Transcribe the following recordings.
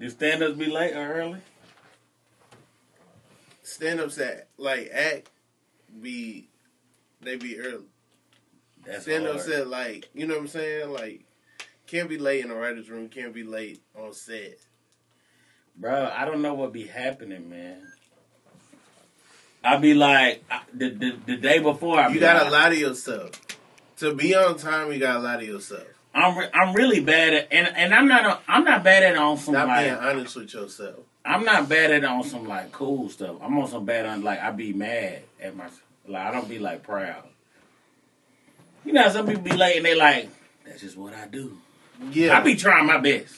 Do stand-ups be late or early? Stand-ups that act be early. That's Stand-ups hard. that you know what I'm saying? Like, can't be late in the writer's room, can't be late on set. Bro, I don't know what be happening, man. I be like, the day before, you gotta lie to yourself. To be on time, you gotta lie to yourself. I'm really bad at, and I'm not bad at it on some Stop being honest with yourself. I'm not bad at it on some cool stuff. I'm on some bad on I be mad at myself. I don't be proud. You know, some people be late and they that's just what I do. Yeah, I be trying my best.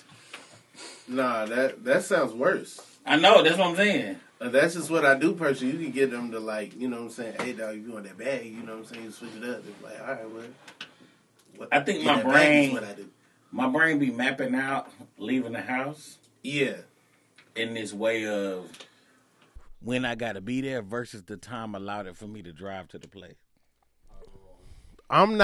Nah, that sounds worse. I know, that's what I'm saying. That's just what I do personally. You can get them to you know what I'm saying, hey dog, you want that bag, you know what I'm saying, you switch it up. It's like, all right, well. I think my brain is what I do. My brain be mapping out leaving the house. Yeah. In this way of when I gotta be there versus the time allowed it for me to drive to the place. I don't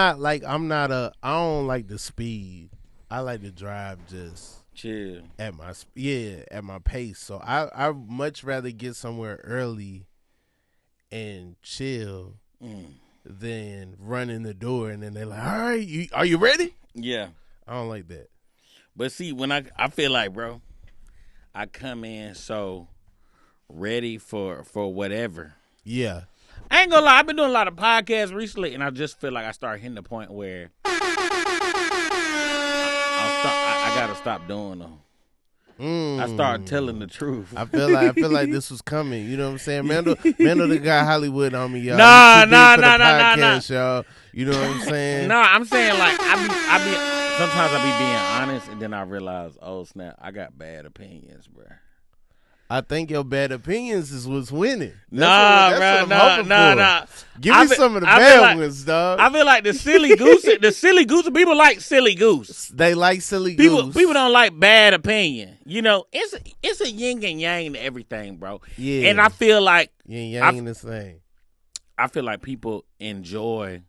like the speed. I like to drive just chill at my pace. So I much rather get somewhere early and chill than run in the door and then they're like, all right, are you ready? Yeah. I don't like that. But see, when I feel like, bro, I come in so ready for whatever. Yeah. I ain't gonna lie, I've been doing a lot of podcasts recently, and I just feel like I start hitting the point where I gotta stop doing them. I start telling the truth. I feel like this was coming. You know what I'm saying? Mandal the guy Hollywood on me, y'all. Nah. Y'all. You know what I'm saying? Nah, I'm saying I be sometimes I be being honest, and then I realize, oh snap, I got bad opinions, bro. I think your bad opinions is what's winning. Nah. Give me some of the bad ones, dog. I feel like the silly goose people like silly goose. They like silly goose. People don't like bad opinion. You know, it's a yin and yang to everything, bro. Yeah. And I feel like yin yang in this thing. I feel like people enjoy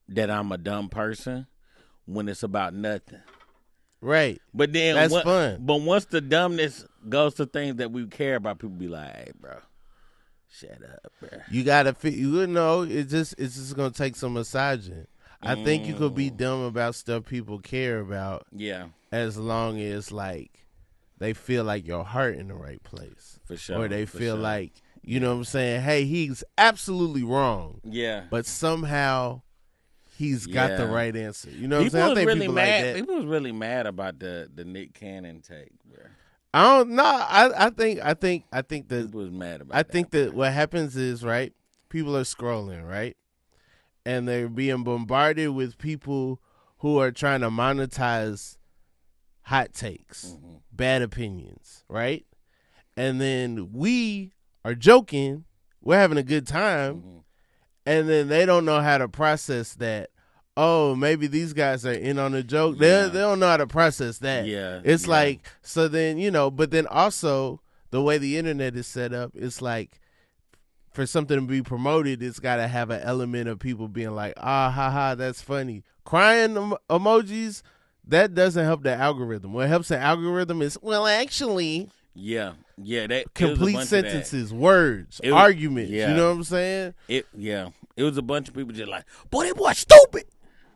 that I'm a dumb person when it's about nothing. Right. But then that's fun. But once the dumbness goes to things that we care about, people be like, hey, bro, shut up, bro. You gotta fit. You know, it's just gonna take some massaging. I think you could be dumb about stuff people care about. Yeah. As long as they feel like your heart in the right place. For sure. Or they feel like, you know what I'm saying, hey, he's absolutely wrong. Yeah. But somehow he's got the right answer. You know what I'm saying? I think really people mad. Like that. People was really mad about the Nick Cannon take, bro. I don't know. I think that people was mad about. I think that what happens is, right, people are scrolling, right, and they're being bombarded with people who are trying to monetize hot takes, bad opinions, right, and then we are joking, we're having a good time, and then they don't know how to process that. Oh, maybe these guys are in on the joke. They don't know how to process that. Yeah. It's like, so then, you know, but then also the way the internet is set up, it's like for something to be promoted, it's got to have an element of people being like, haha, that's funny. Crying emojis, that doesn't help the algorithm. What helps the algorithm is, well, actually. Yeah. That complete sentences, words, arguments. You know what I'm saying? It was a bunch of people just like, boy, that boy stupid.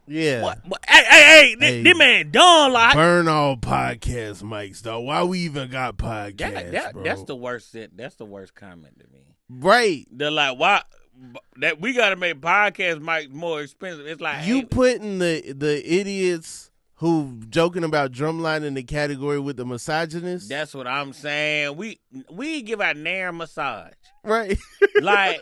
Yeah. What? Hey, this man dumb. Like, burn all podcast mics, though. Why we even got podcasts, bro? That's the worst. That's the worst comment to me. Right. They're like, why? That we got to make podcast mics more expensive. It's like you putting the idiots who joking about drumline in the category with the misogynists. That's what I'm saying. We give out nair massage. Right. Like,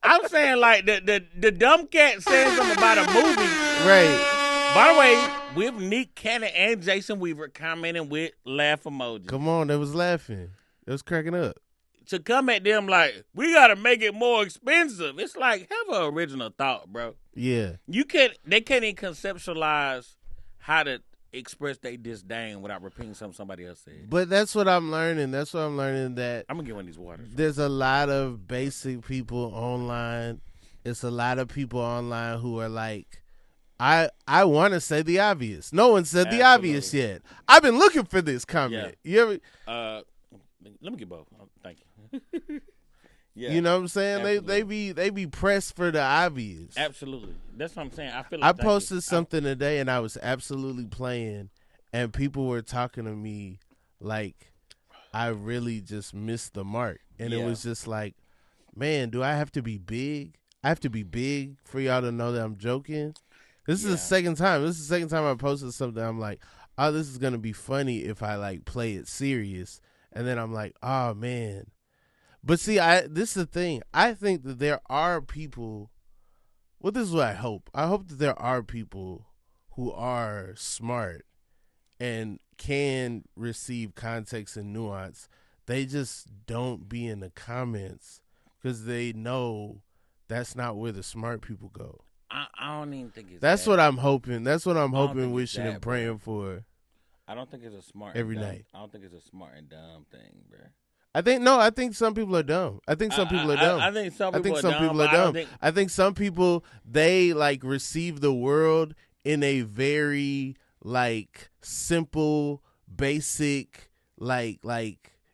I'm saying, like, the dumb cat saying something about a movie. Right. By the way, with Nick Cannon and Jason Weaver commenting with laugh emojis. Come on, they was laughing. They was cracking up. To come at them like, we got to make it more expensive. It's like, have an original thought, bro. Yeah. They can't even conceptualize how to express their disdain without repeating something somebody else said. But that's what I'm learning. That I'm going to get one of these waters. There's a lot of basic people online. It's a lot of people online who are like, I want to say the obvious. No one said the Absolutely. obvious yet. I've been looking for this comment. Yeah. You ever? Let me get both. Thank you. Yeah. You know what I'm saying? Absolutely. They be pressed for the obvious. Absolutely. That's what I'm saying. I feel I like posted something today and I was absolutely playing, and people were talking to me like I really just missed the mark. And it was just like, man, do I have to be big? I have to be big for y'all to know that I'm joking? This is the second time. This is the second time I posted something. I'm like, oh, this is going to be funny if I like play it serious. And then I'm like, oh, man. But see, this is the thing. I think that there are people. Well, this is what I hope. I hope that there are people who are smart and can receive context and nuance. They just don't be in the comments because they know that's not where the smart people go. I don't even think it's That's that. what I'm hoping. That's what I'm hoping, think wishing, it's and that, praying for. I don't think it's a smart every and dumb, night. I don't think it's a smart and dumb thing, bro. I think some people are dumb. I think some people are dumb. I think some people are dumb. dumb. I think some people, they like receive the world in a very like simple, basic, like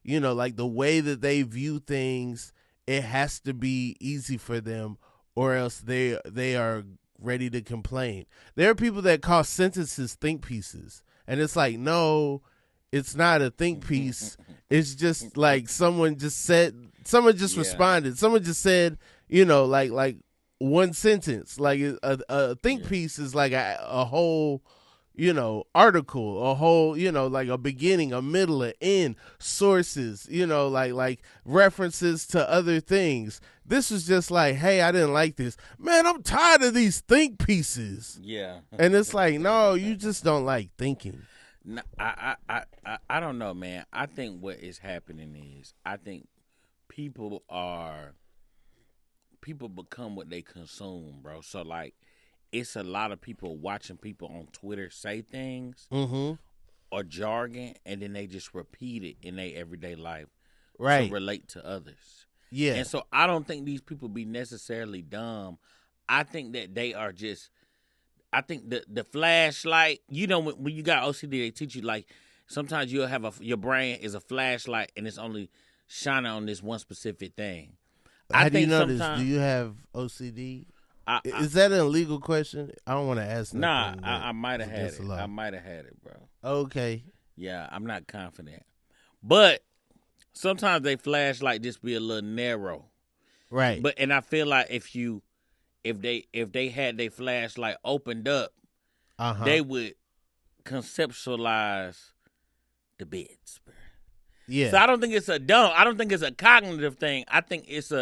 you know, like the way that they view things. It has to be easy for them, or else they are ready to complain. There are people that call sentences think pieces, and it's like, no, it's not a think piece. It's just like someone just responded. Someone just said, you know, like one sentence. Like a think piece is like a whole, you know, article, a whole, you know, like a beginning, a middle, an end, sources, you know, like references to other things. This was just like, hey, I didn't like this. Man, I'm tired of these think pieces. Yeah. And it's like, no, you just don't like thinking. No, I don't know, man. I think what is happening is I think people become what they consume, bro. So like it's a lot of people watching people on Twitter say things or jargon, and then they just repeat it in their everyday life to relate to others. Yeah. And so I don't think these people be necessarily dumb. I think that they are just. I think the flashlight, you know, when you got OCD, they teach you like sometimes you'll have your brain is a flashlight and it's only shining on this one specific thing. How do you know this? Do you have OCD? Is that an illegal question? I don't want to ask. Nah, I might have had it. I might have had it, bro. Okay. Yeah, I'm not confident, but sometimes they flashlight just be a little narrow, right? But and I feel like if they had their flashlight opened up, they would conceptualize the bits, bro. Yeah. So I don't think it's I don't think it's a cognitive thing. I think it's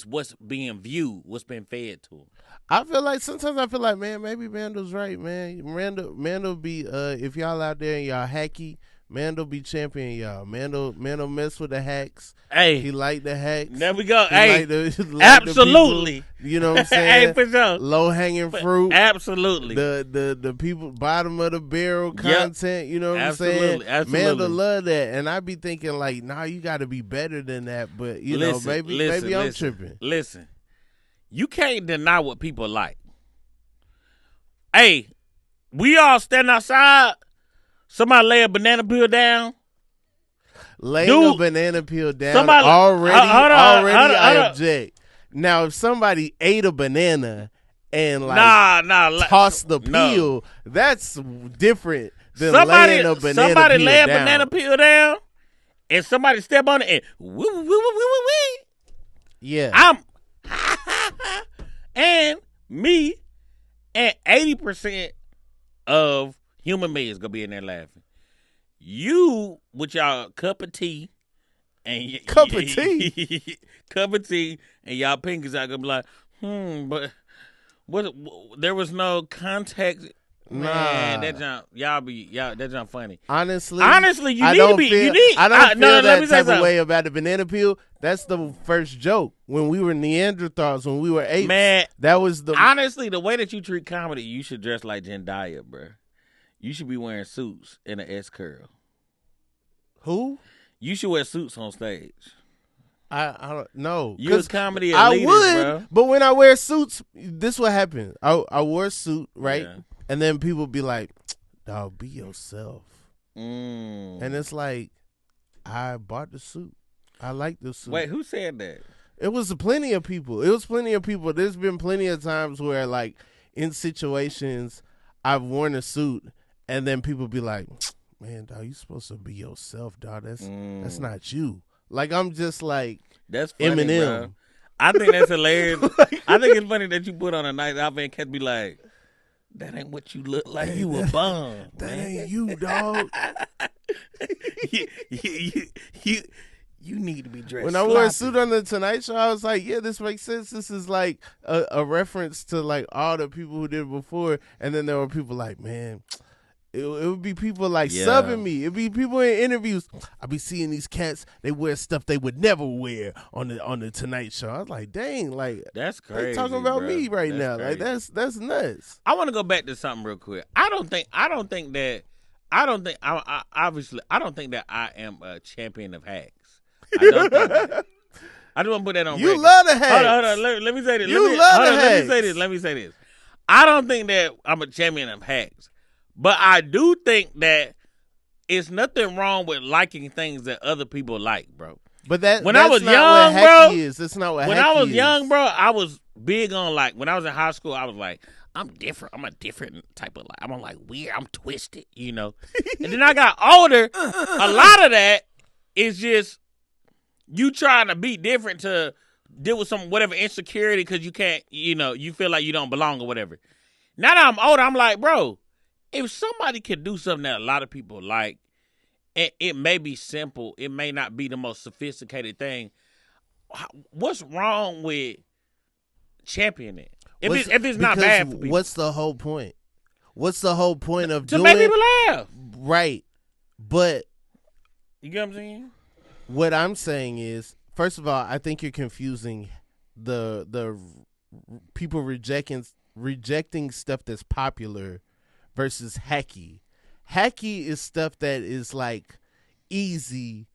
what's being viewed, what's been fed to them. I feel like, man, maybe Mandal's right, man. Mandal be if y'all out there and y'all hacky, Mandal be champion y'all. Mandal mess with the hacks. Hey, he like the hacks. There we go. Hey, absolutely. The people, you know what I'm saying? Hey, for sure. Low hanging fruit. Absolutely. The people bottom of the barrel content. You know what I'm saying? Absolutely. Mandal love that, and I be thinking like, nah, you got to be better than that. But you know, maybe I'm tripping. Listen, you can't deny what people like. Hey, we all stand outside. Somebody lay a banana peel down. Laying a banana peel down. Somebody, I object. Now, if somebody ate a banana and like tossed the peel, that's different than laying a banana peel down. Somebody lay a banana peel down, and somebody step on it and woo woo woo woo woo woo. Yeah, and me and 80% of human beings gonna be in there laughing. You with y'all cup of tea and cup of tea, and y'all pinkies out gonna be like, but what? There was no context. Man, that jump funny. Honestly, you need to be. I don't feel that type of way about the banana peel. That's the first joke. When we were Neanderthals, when we were apes, man, that was the. Honestly, the way that you treat comedy, you should dress like Zendaya, bro. You should be wearing suits and an S curl. Who? You should wear suits on stage. I don't know. You a comedy elitist, I would, bro. but when I wear suits, this what happened. I wore a suit, right? Yeah. And then people be like, dog, be yourself. Mm. And it's like, I bought the suit. I like the suit. Wait, who said that? It was plenty of people. There's been plenty of times where, like, in situations, I've worn a suit, and then people be like, man, dog, you supposed to be yourself, dog. That's not you. Like, I'm just like That's funny, Eminem. bro. I think that's hilarious. I think it's funny that you put on a nice outfit and can't be like, that ain't what you look like. You a bum. That man. ain't you, dog. you need to be dressed. When I wore a suit on the Tonight Show, I was like, yeah, this makes sense. This is like a reference to like all the people who did it before. And then there were people like, man, it would be people like subbing me. It'd be people in interviews. I'd be seeing these cats, they wear stuff they would never wear on the Tonight Show. I was like, dang, like that's crazy. They talking about bro. me right that's now. Crazy. Like that's nuts. I want to go back to something real quick. I don't think I don't think that I am a champion of hacks. I don't think that. I just want to put that on You record. love the hacks. Hold on. Let me say this. Let me say this. I don't think that I'm a champion of hacks. But I do think that it's nothing wrong with liking things that other people like, bro. But when I was young, bro, that's not what when hacky I was is. young, bro, I was big on like when I was in high school, I was like, I'm different. I'm a different type of like I'm like weird. I'm twisted, you know. And then I got older. A lot of that is just you trying to be different to deal with some whatever insecurity because you can't, you know, you feel like you don't belong or whatever. Now that I'm older, I'm like, bro, if somebody can do something that a lot of people like, and it may be simple, it may not be the most sophisticated thing, what's wrong with championing it? If it's not bad for people. What's the whole point? What's the whole point of to doing make people laugh? Right. But you get what I'm saying? What I'm saying is, first of all, I think you're confusing the people rejecting stuff that's popular versus hacky. Hacky is stuff that is like easy,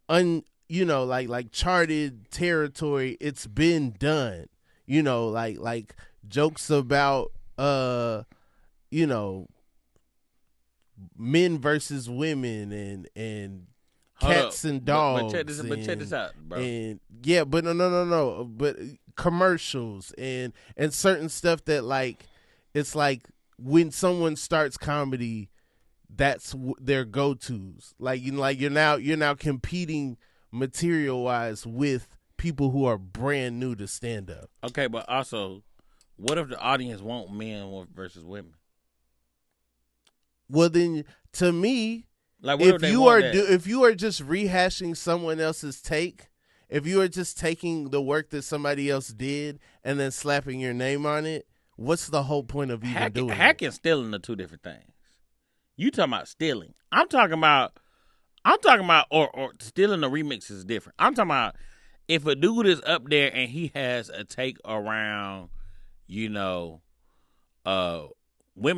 like charted territory. It's been done. You know, like jokes about men versus women and cats and dogs. But check this out, bro. And yeah, but no. But commercials and certain stuff that like it's like when someone starts comedy, that's their go-tos. Like you're now competing material wise with people who are brand new to stand up. Okay, but also, what if the audience want men versus women? Well, then to me, like if you are just rehashing someone else's take, if you are just taking the work that somebody else did and then slapping your name on it, what's the whole point of even doing it? Hacking and stealing are two different things. You talking about stealing. I'm talking about or stealing the remix is different. I'm talking about if a dude is up there and he has a take around, women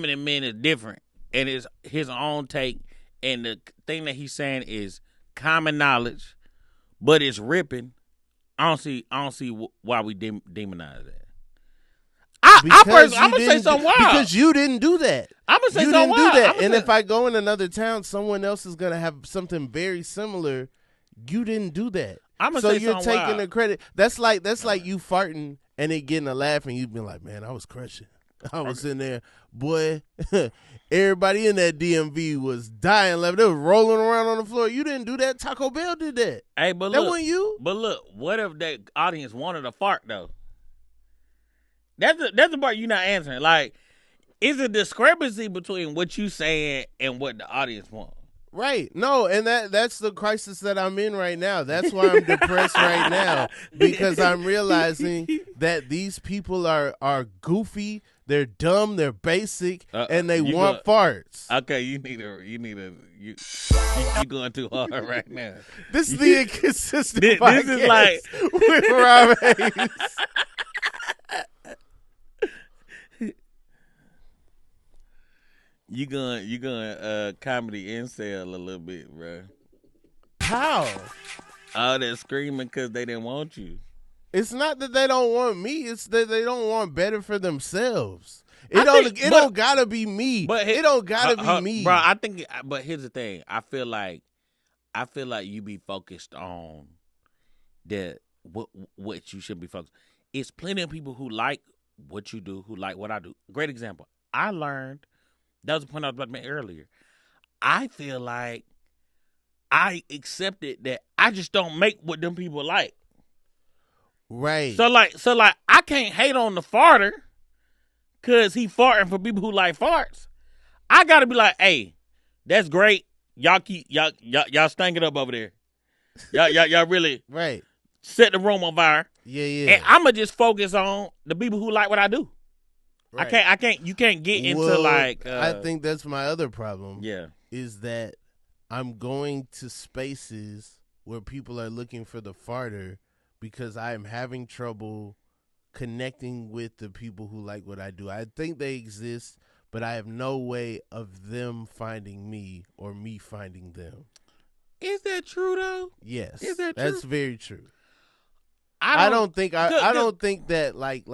and men is different and it's his own take and the thing that he's saying is common knowledge, but it's ripping. I don't see why we demonize that. I'm gonna say something wild because you didn't do that. I'm gonna say something wild. And if I go in another town, someone else is gonna have something very similar. You didn't do that. So you're taking the credit. That's like you farting and it getting a laugh, and you've been like, "Man, I was crushing. I was in there, boy." Everybody in that DMV was dying laughing. They was rolling around on the floor. You didn't do that. Taco Bell did that. Hey, but that look, wasn't you. But look, what if that audience wanted a fart though? That's the part you're not answering. Like, is a discrepancy between what you saying and what the audience wants. Right. No, and that's the crisis that I'm in right now. That's why I'm depressed right now, because I'm realizing that these people are goofy, they're dumb, they're basic, and they want farts. Okay, you going too hard right now. This is the inconsistent this is like with Rob Haze. You going comedy incel a little bit, bro. How? Oh, they're screaming because they didn't want you. It's not that they don't want me. It's that they don't want better for themselves. It But don't gotta be me. It don't gotta be me, bro. I think. But here's the thing. I feel like you be focused on what you should be focused. It's plenty of people who like what you do, who like what I do. Great example. I learned. That was the point I was about to make earlier. I feel like I accepted that I just don't make what them people like. Right. So like I can't hate on the farter because he farting for people who like farts. I gotta be like, hey, that's great. Y'all stank it up over there. Y'all really right. set the room on fire. Yeah. And I'ma just focus on the people who like what I do. Right. I can't. You can't get into like. I think that's my other problem. Yeah. Is that I'm going to spaces where people are looking for the farter because I am having trouble connecting with the people who like what I do. I think they exist, but I have no way of them finding me or me finding them. Is that true though? Yes. Is that true? That's very true. I don't think that like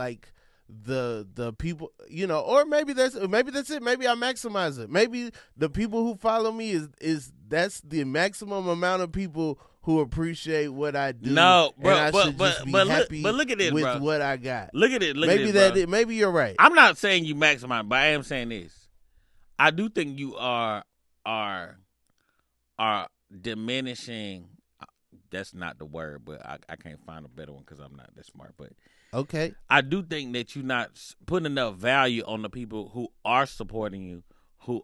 the people, or maybe that's it. Maybe I maximize it. Maybe the people who follow me is that's the maximum amount of people who appreciate what I do. No, bro, and I should just be happy look at it, with bro. what I got. Look at it. Maybe you're right. I'm not saying you maximize, but I am saying this. I do think you are diminishing. That's not the word, but I can't find a better one because I'm not that smart. But okay, I do think that you're not putting enough value on the people who are supporting you, who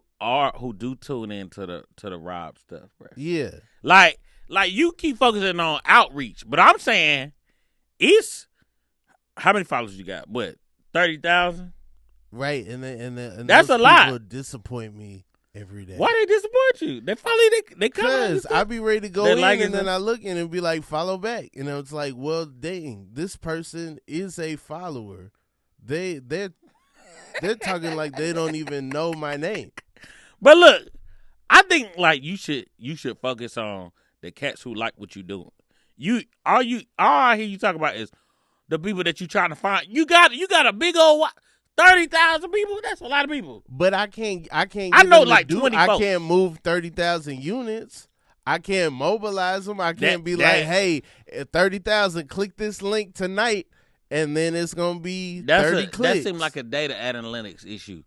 do tune into the Rob stuff, bro. Yeah, like you keep focusing on outreach, but I'm saying it's how many followers you got? What, 30,000? Right, and that's a lot. People disappoint me every day. Why they disappoint you? They follow they come. Because I be ready to go in and then I look in and be like, follow back. And it's like, well, dang, this person is a follower. They're talking like they don't even know my name. But look, I think like you should focus on the cats who like what you doing. All I hear you talk about is the people that you trying to find. You got a big old 30,000 people. That's a lot of people. But I can't. I know like 20 I folks. can't move 30,000 units. I can't mobilize them. I can't be like, hey, 30,000, click this link tonight, and then it's gonna be 30 clicks. That seems like a data analytics issue.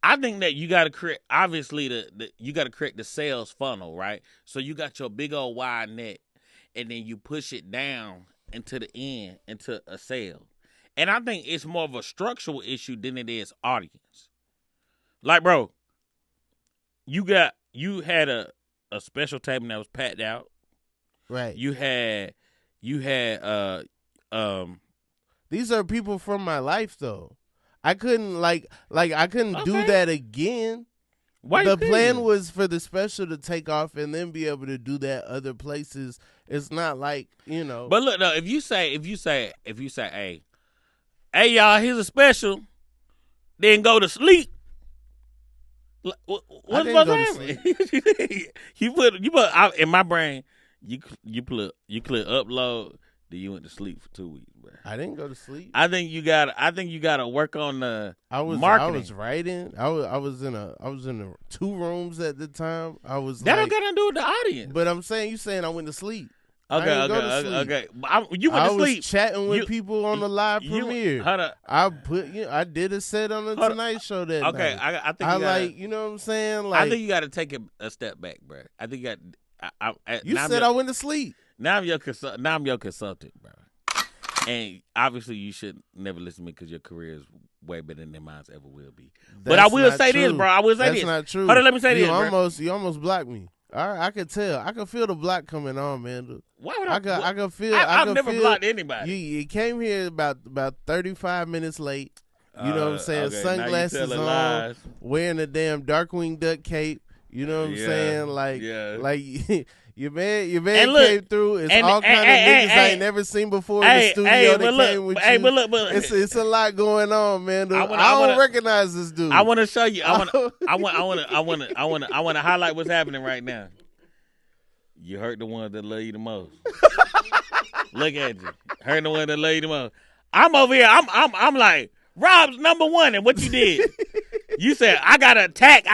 I think that you got to create, obviously, you got to create the sales funnel, right? So you got your big old wide net, and then you push it down into the end, into a sale. And I think it's more of a structural issue than it is audience. Like, bro, you had a special table that was packed out. Right. You had these are people from my life though. I couldn't I couldn't do that again. Why the plan was for the special to take off and then be able to do that other places. It's not like, But look, no, if you say, hey y'all, here's a special, then go to sleep. What's supposed to happen? You put in my brain. You click upload. Then you went to sleep for 2 weeks, bro. I didn't go to sleep. I think you gotta work on the marketing. I was writing. I was in 2 rooms at the time. I was that don't got nothing to do with the audience. But I'm saying, you saying I went to sleep. Okay. You went to sleep. I was chatting with people on the live premiere. I did a set on the Tonight Show that night. Okay, I think you know what I'm saying? I think you got to take a step back, bro. I think you got. You said I went to sleep. Now I'm your consultant, bro. And obviously you should never listen to me because your career is way better than mine ever will be. But I will say this, bro. I will say this. That's not true. Hold on, let me say this, bro. You almost blocked me. All right, I could tell. I could feel the block coming on, man. Why would I could feel. I've never blocked anybody. You came here about 35 minutes late. You know what I'm saying? Okay, sunglasses on, lies. wearing a damn Darkwing Duck cape. You know what I'm saying? Like your man came through. It's all kind of niggas I ain't never seen before in the studio that came with you. But it's a lot going on, man. I don't recognize this dude. I want to show you. I want to highlight what's happening right now. You hurt the ones that love you the most. Look at you. Hurt the one that love you the most. I'm over here. I'm like, Rob's number one, and what you did? You said, I gotta attack.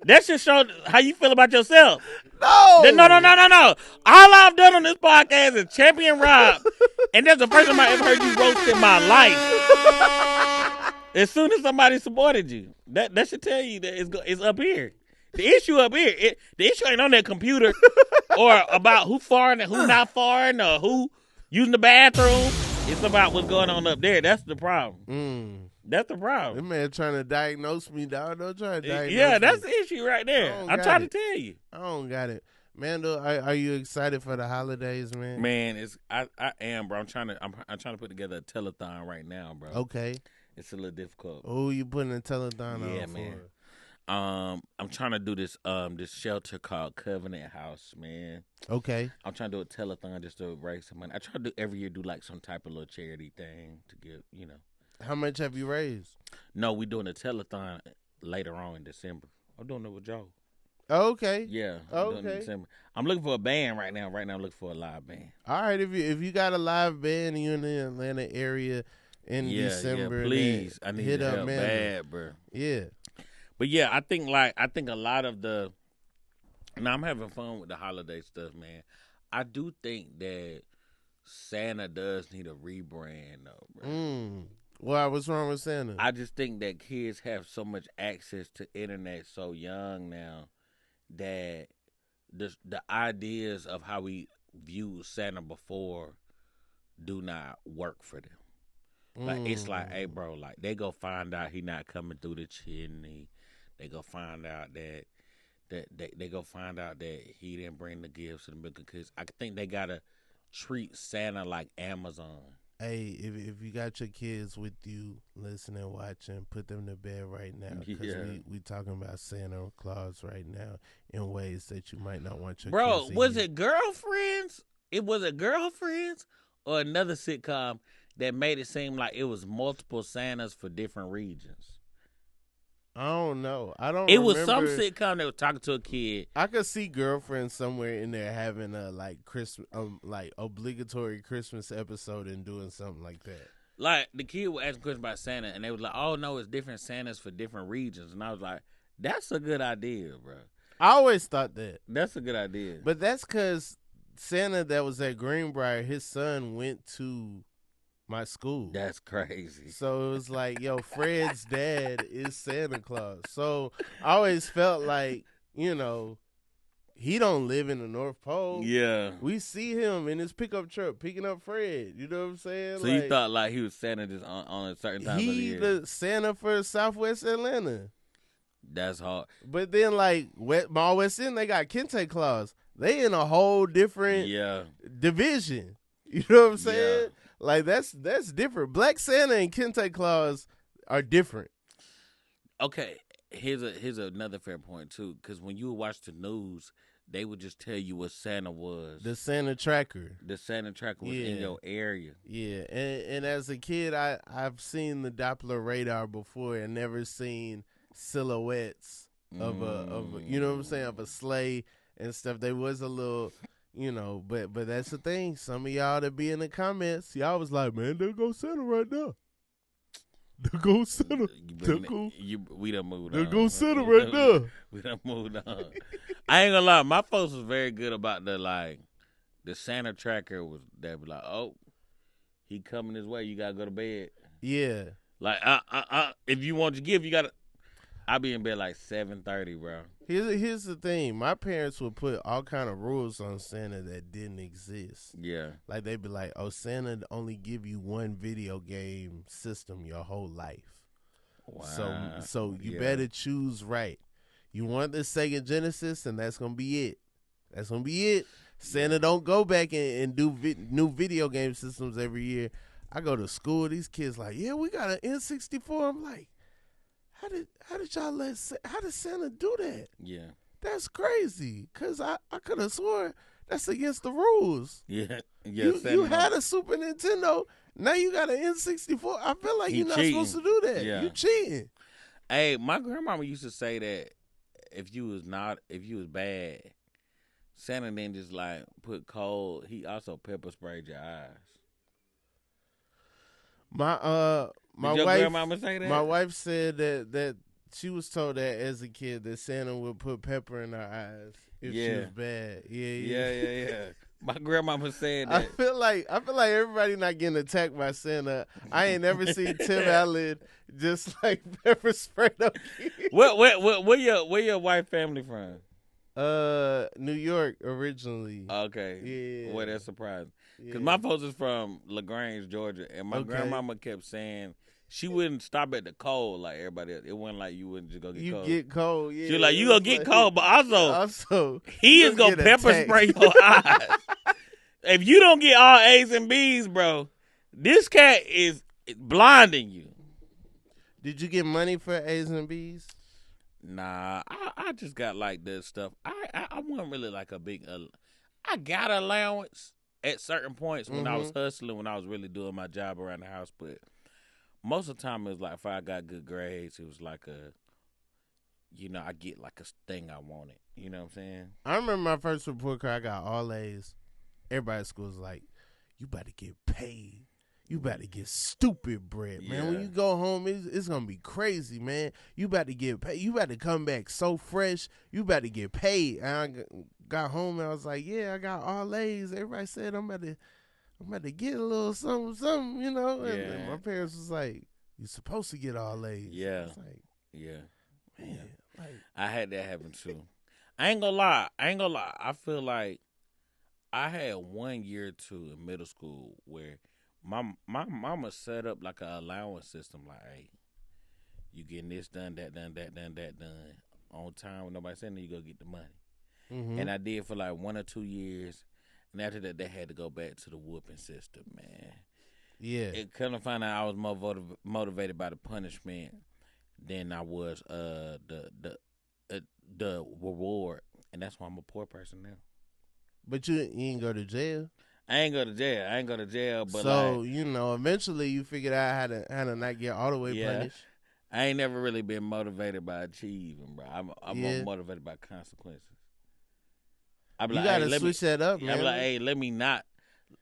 That should show how you feel about yourself. No. No. All I've done on this podcast is champion Rob, and that's the first time I ever heard you roast in my life. As soon as somebody supported you, that should tell you that it's up here. The issue up here, the issue ain't on that computer or about who farting and who not farting or who using the bathroom. It's about what's going on up there. That's the problem. That's the problem. That man trying to diagnose me, dog. Don't try to diagnose me. Yeah, that's the issue right there. I'm trying to tell you. I don't got it. Mandal, are you excited for the holidays, man? Man, I am, bro. I'm trying to put together a telethon right now, bro. Okay. It's a little difficult. Oh, you putting a telethon on? Yeah, man. I'm trying to do this shelter called Covenant House, man. Okay. I'm trying to do a telethon just to raise some money. I try to do every year like some type of little charity thing to give, How much have you raised? No, we're doing a telethon later on in December. I'm doing it with Joe. Okay. Yeah. Okay. I'm looking for a band right now. Right now, I'm looking for a live band. All right. If you got a live band and you're in the Atlanta area in December, yeah, please, I need hit your up, help man. bad, bro. Yeah. But yeah, I think a lot of the. Now I'm having fun with the holiday stuff, man. I do think that Santa does need a rebrand, though, bro. Why? What's wrong with Santa? I just think that kids have so much access to internet so young now that the ideas of how we viewed Santa before do not work for them. Like it's like, hey, bro, like they go find out he not coming through the chimney. They go find out that they go find out that he didn't bring the gifts to the milk because I think they gotta treat Santa like Amazon. Hey, if you got your kids with you, listening, watching, put them to bed right now because we talking about Santa Claus right now in ways that you might not want your kids to was hear. it Girlfriends? It was a Girlfriends or another sitcom that made it seem like it was multiple Santas for different regions. I don't know. I don't. It remember. was some sitcom that was talking to a kid. I could see Girlfriend somewhere in there having a Christmas, obligatory Christmas episode and doing something like that. Like the kid would ask questions about Santa, and they was like, "Oh no, it's different Santas for different regions." And I was like, "That's a good idea, bro." I always thought that. That's a good idea. But that's because Santa that was at Greenbrier, his son went to my school. That's crazy. So it was like, yo, Fred's dad is Santa Claus. So I always felt like, he don't live in the North Pole. Yeah. We see him in his pickup truck picking up Fred. You know what I'm saying? So you thought like he was Santa just on a certain time of the year. He the Santa for Southwest Atlanta. That's hard. But then Mall West End, they got Kente Claus. They in a whole different division. You know what I'm saying? Yeah. Like that's different. Black Santa and Kente Claus are different. Okay, here's another fair point too, because when you watch the news, they would just tell you what Santa was. The Santa tracker. The Santa tracker was in your area. Yeah, and as a kid, I've seen the Doppler radar before and never seen silhouettes of a you know what I'm saying, of a sleigh and stuff. There was a little. But that's the thing. Some of y'all that be in the comments, y'all was like, man, there go Santa right now. There go Santa. We done moved on. There go Santa right now. We done moved on. I ain't gonna lie, my folks was very good about the Santa tracker was that be like, oh, he coming this way, you gotta go to bed. Yeah. Like, if you want your gift, you gotta. I be in bed like 7:30, bro. Here's the thing. My parents would put all kind of rules on Santa that didn't exist. Yeah. Like they'd be like, oh, Santa only give you one video game system your whole life. Wow. So you better choose right. You want the Sega Genesis, and that's gonna be it. That's gonna be it. Santa don't go back and do new video game systems every year. I go to school. These kids like, yeah, we got an N64. I'm like, how did Santa do that? Yeah. That's crazy. Cause I could have sworn that's against the rules. Yeah. You had a Super Nintendo. Now you got an N64. I feel like you're not supposed to do that. Yeah. You cheating. Hey, my grandmama used to say that if you was bad, Santa then just like put cold. He also pepper sprayed your eyes. My Did your wife grandmama say that? my wife said that she was told that as a kid that Santa would put pepper in her eyes if she was bad. Yeah. My grandmama said I that. feel like everybody not getting attacked by Santa. I ain't never seen Tim Allen just like pepper sprayed up. Where your white family from? New York originally. Okay. Yeah. Well, that's surprising. Because Yeah. my folks is from LaGrange, Georgia, and my grandmama kept saying she wouldn't stop at the cold like everybody else. It wasn't like you wouldn't just go get cold. You get cold, yeah. She was like, you gonna get cold, but also he is gonna get pepper attacked. spray your eyes. If you don't get all A's and B's, bro, this cat is blinding you. Did you get money for A's and B's? Nah, I just got like this stuff. I wasn't really like a big. I got allowance at certain points when I was hustling, when I was really doing my job around the house. But most of the time, it was like if I got good grades, it was like I get like a thing I wanted. You know what I'm saying? I remember my first report card. I got all A's. Everybody at school was like, "You better get paid. You better get stupid bread, man. When you go home, it's gonna be crazy, man. You better get paid. You better come back so fresh. You better get paid." And I got home and I was like, "Yeah, I got all A's." Everybody said I'm about to get a little something, you know. And my parents was like, "You're supposed to get all A's." Yeah, I was like, man, like I had that happen too. I ain't gonna lie. I feel like I had 1 year or two in middle school where my mama set up like a allowance system. Like, hey, you getting this done, that done, that done, that done on time. When nobody saying that, you go get the money. And I did for like 1 or 2 years, and after that, they had to go back to the whooping system. Man, it couldn't find out I was more motivated by the punishment than I was the reward, and that's why I'm a poor person now. But you ain't go to jail. I ain't go to jail. But so eventually you figured out how to not get all the way punished. I ain't never really been motivated by achieving, bro. I'm more motivated by consequences. You gotta switch that up, man. I'm like, hey, let me not.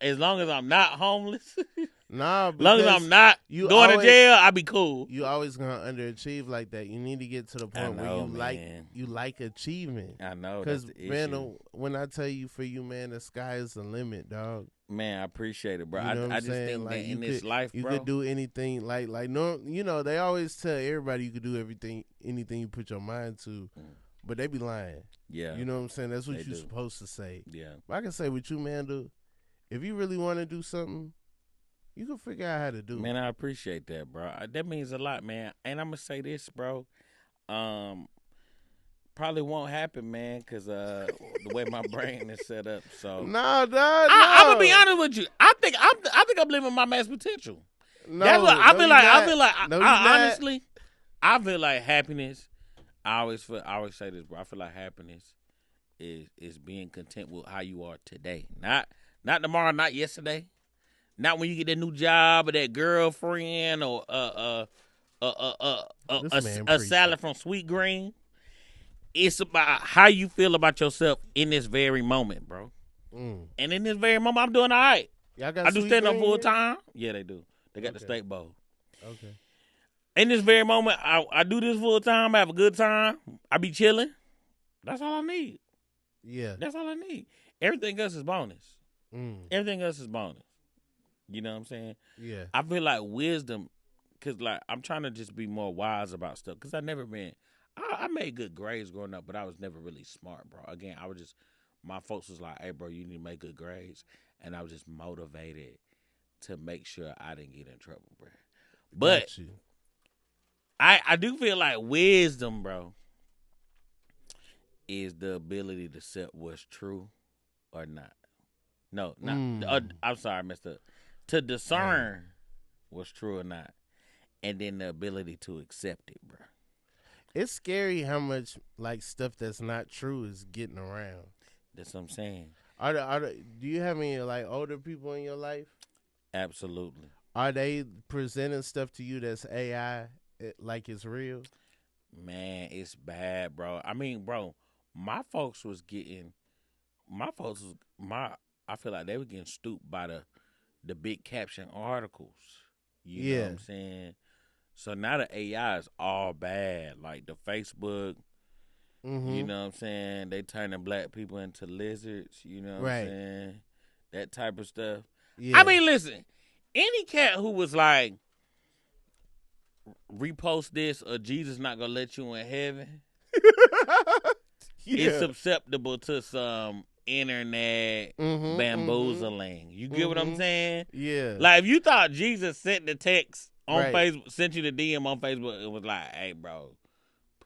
As long as I'm not homeless, nah. As long as I'm not going to jail, I'll be cool. You always gonna underachieve like that. You need to get to the point where you like achievement. I know, because man, when I tell you, for you, man, the sky is the limit, dog. Man, I appreciate it, bro. You know I just think like, that in this life, you bro, could do anything. Like no, they always tell everybody you could do anything you put your mind to. But they be lying. Yeah. You know what I'm saying? That's what you're supposed to say. Yeah. But I can say with you, Mandal, if you really want to do something, you can figure out how to do it. Man, I appreciate that, bro. That means a lot, man. And I'm going to say this, bro. Probably won't happen, man, because the way my brain is set up. So No. I'm going to be honest with you. I think I'm living my max potential. No, that's what I feel like. I feel like, no, honestly, I feel like happiness. I always say this, bro. I feel like happiness is being content with how you are today, not tomorrow, not yesterday, not when you get that new job or that girlfriend or a salad from Sweet Green. It's about how you feel about yourself in this very moment, bro. And in this very moment, I'm doing all right. I do stand up full time. Yeah, they do. They got the State Bowl. Okay. In this very moment, I do this full time. I have a good time. I be chilling. That's all I need. Yeah. That's all I need. Everything else is bonus. Everything else is bonus. You know what I'm saying? Yeah. I feel like wisdom, because like I'm trying to just be more wise about stuff. Because I made good grades growing up, but I was never really smart, bro. Again, my folks was like, hey, bro, you need to make good grades. And I was just motivated to make sure I didn't get in trouble, bro. But I do feel like wisdom, bro, is the ability to set what's true or not. No, not. I'm sorry, to discern what's true or not, and then the ability to accept it, bro. It's scary how much like stuff that's not true is getting around. That's what I'm saying. Do you have any like older people in your life? Absolutely. Are they presenting stuff to you that's AI? Like it's real? Man, it's bad, bro. I mean, bro, my folks was getting my folks, I feel like they were getting stooped by the big caption articles. You know what I'm saying? So now the AI is all bad. Like the Facebook, you know what I'm saying? They turning black people into lizards. You know what I'm saying? That type of stuff. Yeah. I mean, listen, any cat who was like, repost this or Jesus not gonna let you in heaven, it's susceptible to some internet bamboozling. You get what I'm saying? Yeah. Like if you thought Jesus sent the text on Facebook, sent you the DM on Facebook, it was like, hey bro,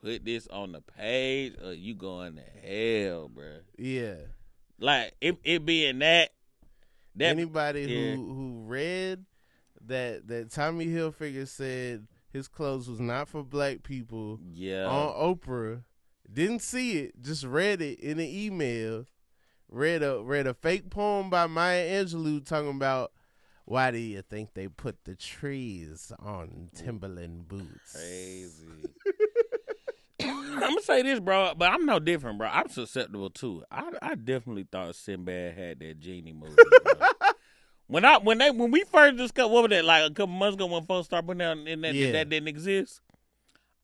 put this on the page or you going to hell, bro. Yeah. Like it being that anybody who read that Tommy Hilfiger said his clothes was not for black people on Oprah, didn't see it, just read it in an email, read a fake poem by Maya Angelou talking about why do you think they put the trees on Timberland boots? Crazy. I'm gonna say this, bro, but I'm no different, bro. I'm susceptible too. I definitely thought Sinbad had that genie movie, bro. When we first discussed, what was that, like a couple months ago when folks started putting out in that that didn't exist,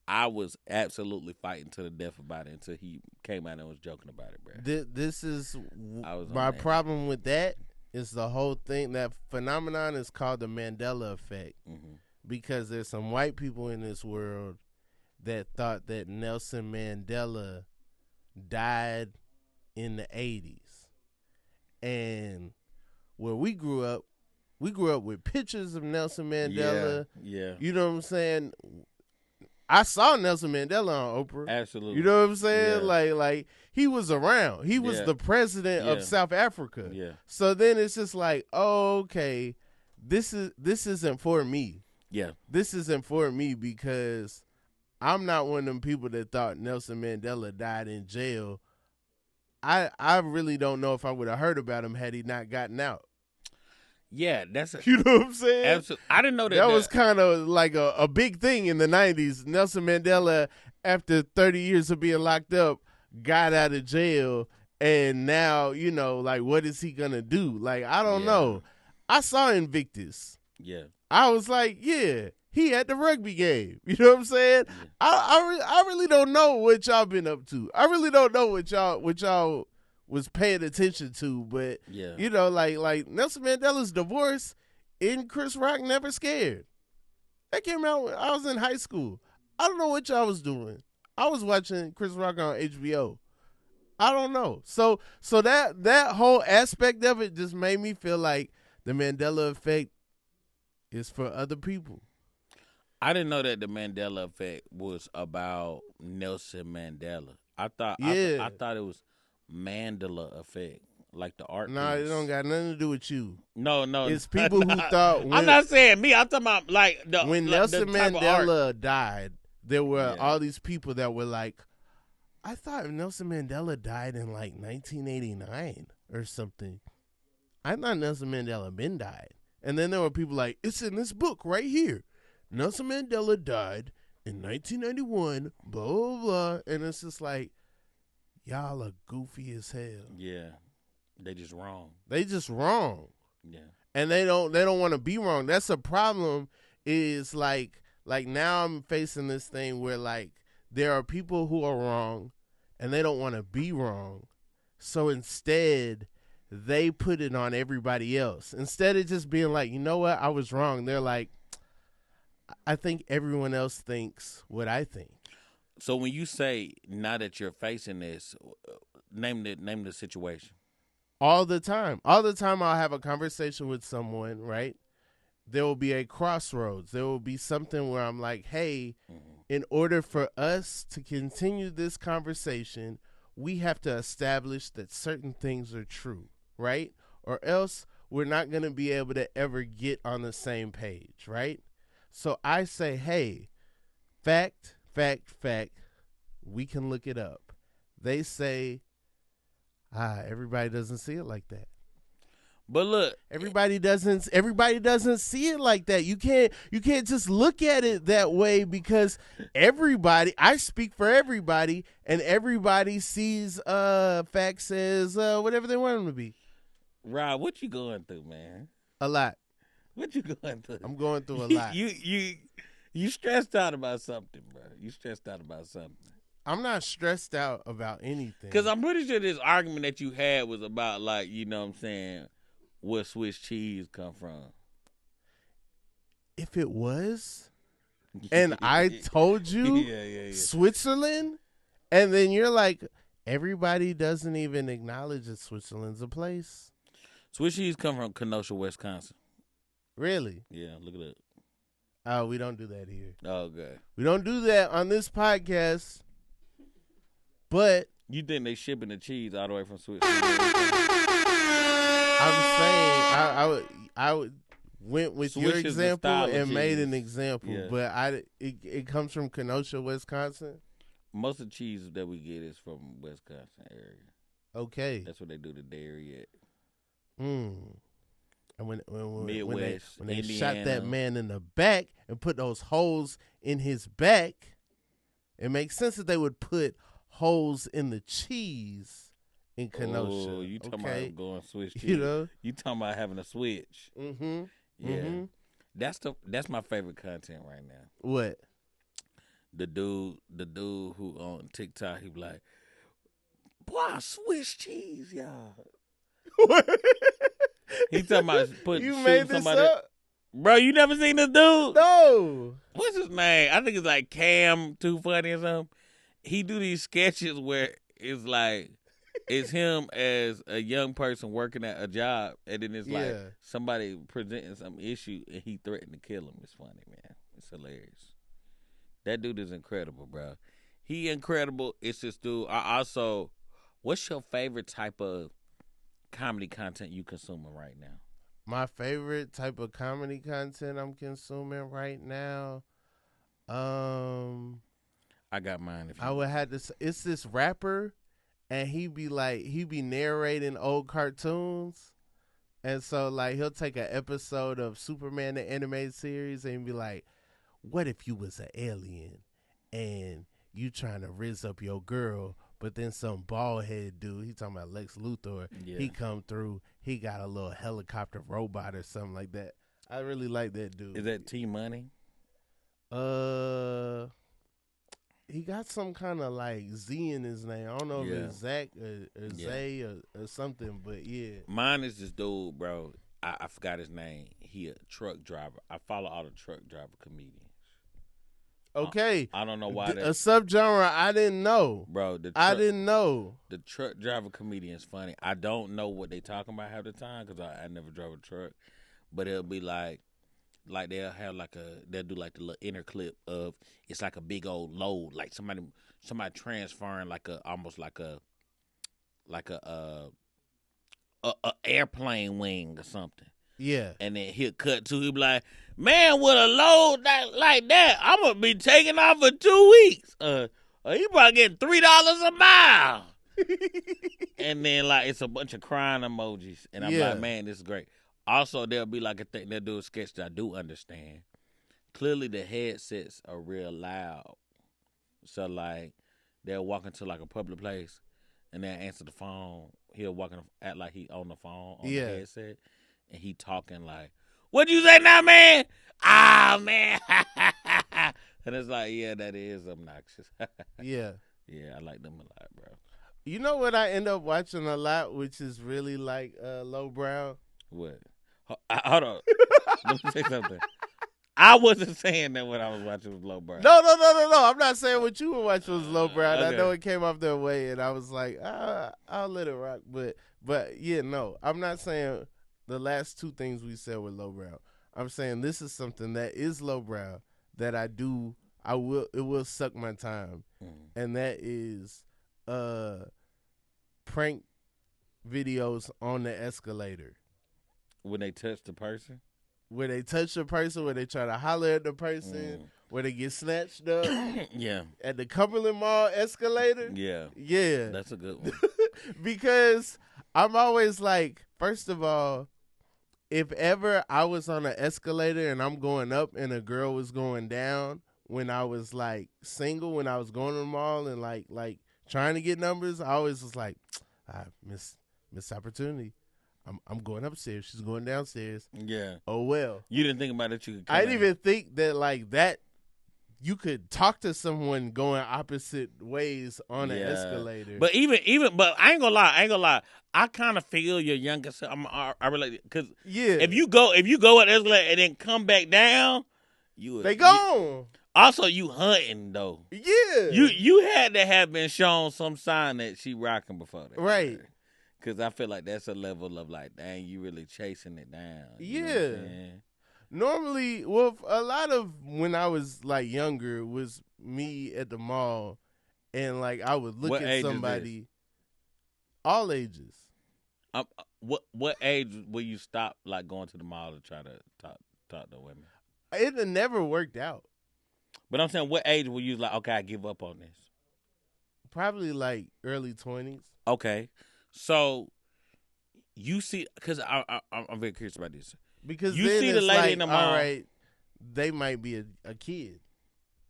I was absolutely fighting to the death about it until he came out and was joking about it, bro. This is my problem with that is the whole thing. That phenomenon is called the Mandela effect because there's some white people in this world that thought that Nelson Mandela died in the 80s. And where we grew up with pictures of Nelson Mandela. Yeah. You know what I'm saying? I saw Nelson Mandela on Oprah. Absolutely. You know what I'm saying? Yeah. Like he was around. He was the president of South Africa. Yeah. So then it's just like, oh, okay, this isn't for me. Yeah. This isn't for me because I'm not one of them people that thought Nelson Mandela died in jail. I really don't know if I would have heard about him had he not gotten out. Yeah, you know what I'm saying? Absolutely. I didn't know that. That was kind of like a big thing in the 90s. Nelson Mandela, after 30 years of being locked up, got out of jail. And now, you know, like, what is he going to do? Like, I don't know. I saw Invictus. Yeah. I was like, yeah, he at the rugby game. You know what I'm saying? Yeah. I really don't know what y'all been up to. I really don't know what y'all was paying attention to, but you know, like Nelson Mandela's divorce in Chris Rock Never Scared. That came out when I was in high school. I don't know what y'all was doing. I was watching Chris Rock on HBO. I don't know. So that whole aspect of it just made me feel like the Mandela effect is for other people. I didn't know that the Mandela effect was about Nelson Mandela. I thought it was Mandela effect, like the art. No, it don't got nothing to do with you. No, it's people who thought. I'm not saying me. I'm talking about like when Nelson Mandela died, there were all these people that were like, I thought Nelson Mandela died in like 1989 or something. I thought Nelson Mandela been died, and then there were people like, it's in this book right here. Nelson Mandela died in 1991. Blah blah blah, and it's just like. Y'all are goofy as hell. Yeah. They just wrong. Yeah. And they don't want to be wrong. That's a problem is like now I'm facing this thing where like there are people who are wrong and they don't want to be wrong. So instead they put it on everybody else. Instead of just being like, you know what, I was wrong. They're like, I think everyone else thinks what I think. So when you say now that you're facing this, name the situation. All the time I'll have a conversation with someone, right? There will be a crossroads. There will be something where I'm like, hey, in order for us to continue this conversation, we have to establish that certain things are true, right? Or else we're not going to be able to ever get on the same page, right? So I say, hey, fact, we can look it up. They say, everybody doesn't see it like that. But look, Everybody doesn't see it like that. You can't just look at it that way because I speak for everybody, and everybody sees facts as whatever they want them to be. Rob, what you going through, man? A lot. What you going through? I'm going through a lot. You stressed out about something, bro. You stressed out about something. I'm not stressed out about anything. Because I'm pretty sure this argument that you had was about, like, you know what I'm saying, where Swiss cheese come from. If it was, and I told you Switzerland, and then you're like, everybody doesn't even acknowledge that Switzerland's a place. Swiss cheese come from Kenosha, Wisconsin. Really? Yeah, look it up. Oh, we don't do that here. Okay. We don't do that on this podcast. But you think they shipping the cheese all the way from Switzerland? I'm saying I would went with Swiss your is the example style of and made cheese. an example, Yeah. but it comes from Kenosha, Wisconsin. Most of the cheese that we get is from Wisconsin area. Okay, that's where they do the dairy at. And when Midwest, when they Indiana. shot that man in the back and put those holes in his back, it makes sense that they would put holes in the cheese in Kenosha. Oh, you talking about going Swiss cheese? You know, you talking about having a switch? Mm-hmm. Yeah, mm-hmm. That's my favorite content right now. What? The dude who on TikTok, he be like, "Boy, Swiss cheese, y'all." He talking about putting You made this somebody up? Bro, you never seen this dude? No. What's his name? I think it's like Cam Too Funny or something. He do these sketches where it's like it's him as a young person working at a job, and then it's like somebody presenting some issue and he threatened to kill him. It's funny, man. It's hilarious. That dude is incredible, bro. He incredible. It's this dude. What's your favorite type of comedy content you consuming right now? My favorite type of comedy content I'm consuming right now, I got mine. I would have to. It's this rapper, and he be narrating old cartoons, and so like he'll take an episode of Superman the animated series and be like, "What if you was an alien and you trying to rizz up your girl?" But then some bald head dude, he talking about Lex Luthor, he come through, he got a little helicopter robot or something like that. I really like that dude. Is that T-Money? He got some kind of like Z in his name. I don't know if it's Zach or Zay or something, but yeah. Mine is this dude, bro. I forgot his name. He a truck driver. I follow all the truck driver comedians. Okay. I don't know why. A subgenre I didn't know. Bro, I didn't know. The truck driver comedian is funny. I don't know what they talking about half the time because I never drove a truck. But it'll be like they'll have they'll do like the little inner clip of it's like a big old load. Like somebody transferring almost like a airplane wing or something. Yeah. And then he'll cut to, he'll be like, "Man, with a load like that, I'm going to be taking off for 2 weeks. You probably getting $3 a mile." And then, it's a bunch of crying emojis. And I'm like, man, this is great. Also, there'll be a thing, they'll do a sketch that I do understand. Clearly, the headsets are real loud. So, they'll walk into, a public place, and they'll answer the phone. He'll act like he on the phone on the headset. And he talking like, "What'd you say now, man? Ah, man." And it's like, yeah, that is obnoxious. Yeah. Yeah, I like them a lot, bro. You know what I end up watching a lot, which is really lowbrow? What? Hold on. Let me say something. I wasn't saying that what I was watching was lowbrow. No. I'm not saying what you were watching was lowbrow. Okay. I know it came off that way, and I was like, I'll let it rock. But yeah, no, I'm not saying the last two things we said were lowbrow. I'm saying this is something that is lowbrow that it will suck my time. And that is prank videos on the escalator. When they touch the person? Where they touch the person, where they try to holler at the person, where they get snatched up. Yeah. At the Cumberland Mall escalator. Yeah. Yeah. That's a good one. Because I'm always like, first of all, if ever I was on an escalator and I'm going up and a girl was going down when I was like single, when I was going to the mall and like trying to get numbers, I always was like, I miss opportunity. I'm going upstairs. She's going downstairs. Yeah. Oh well. You didn't think about it. You could. I didn't even think that like that. You could talk to someone going opposite ways on an escalator. But but I ain't gonna lie. I kind of feel your younger self. I relate because if you go at the escalator and then come back down, they gone. Also, you hunting though. Yeah. You had to have been shown some sign that she rocking before that. Right. Because I feel like that's a level of like, dang, you really chasing it down. Yeah. Normally, well, a lot of when I was like younger was me at the mall, and like I would look at somebody. All ages. What age will you stop like going to the mall to try to talk to women? It never worked out. But I'm saying, what age will you like? Okay, I give up on this. Probably like early 20s. Okay, so you see, because I'm very curious about this. Because you then see the lady like, in the mall. All right, they might be a kid.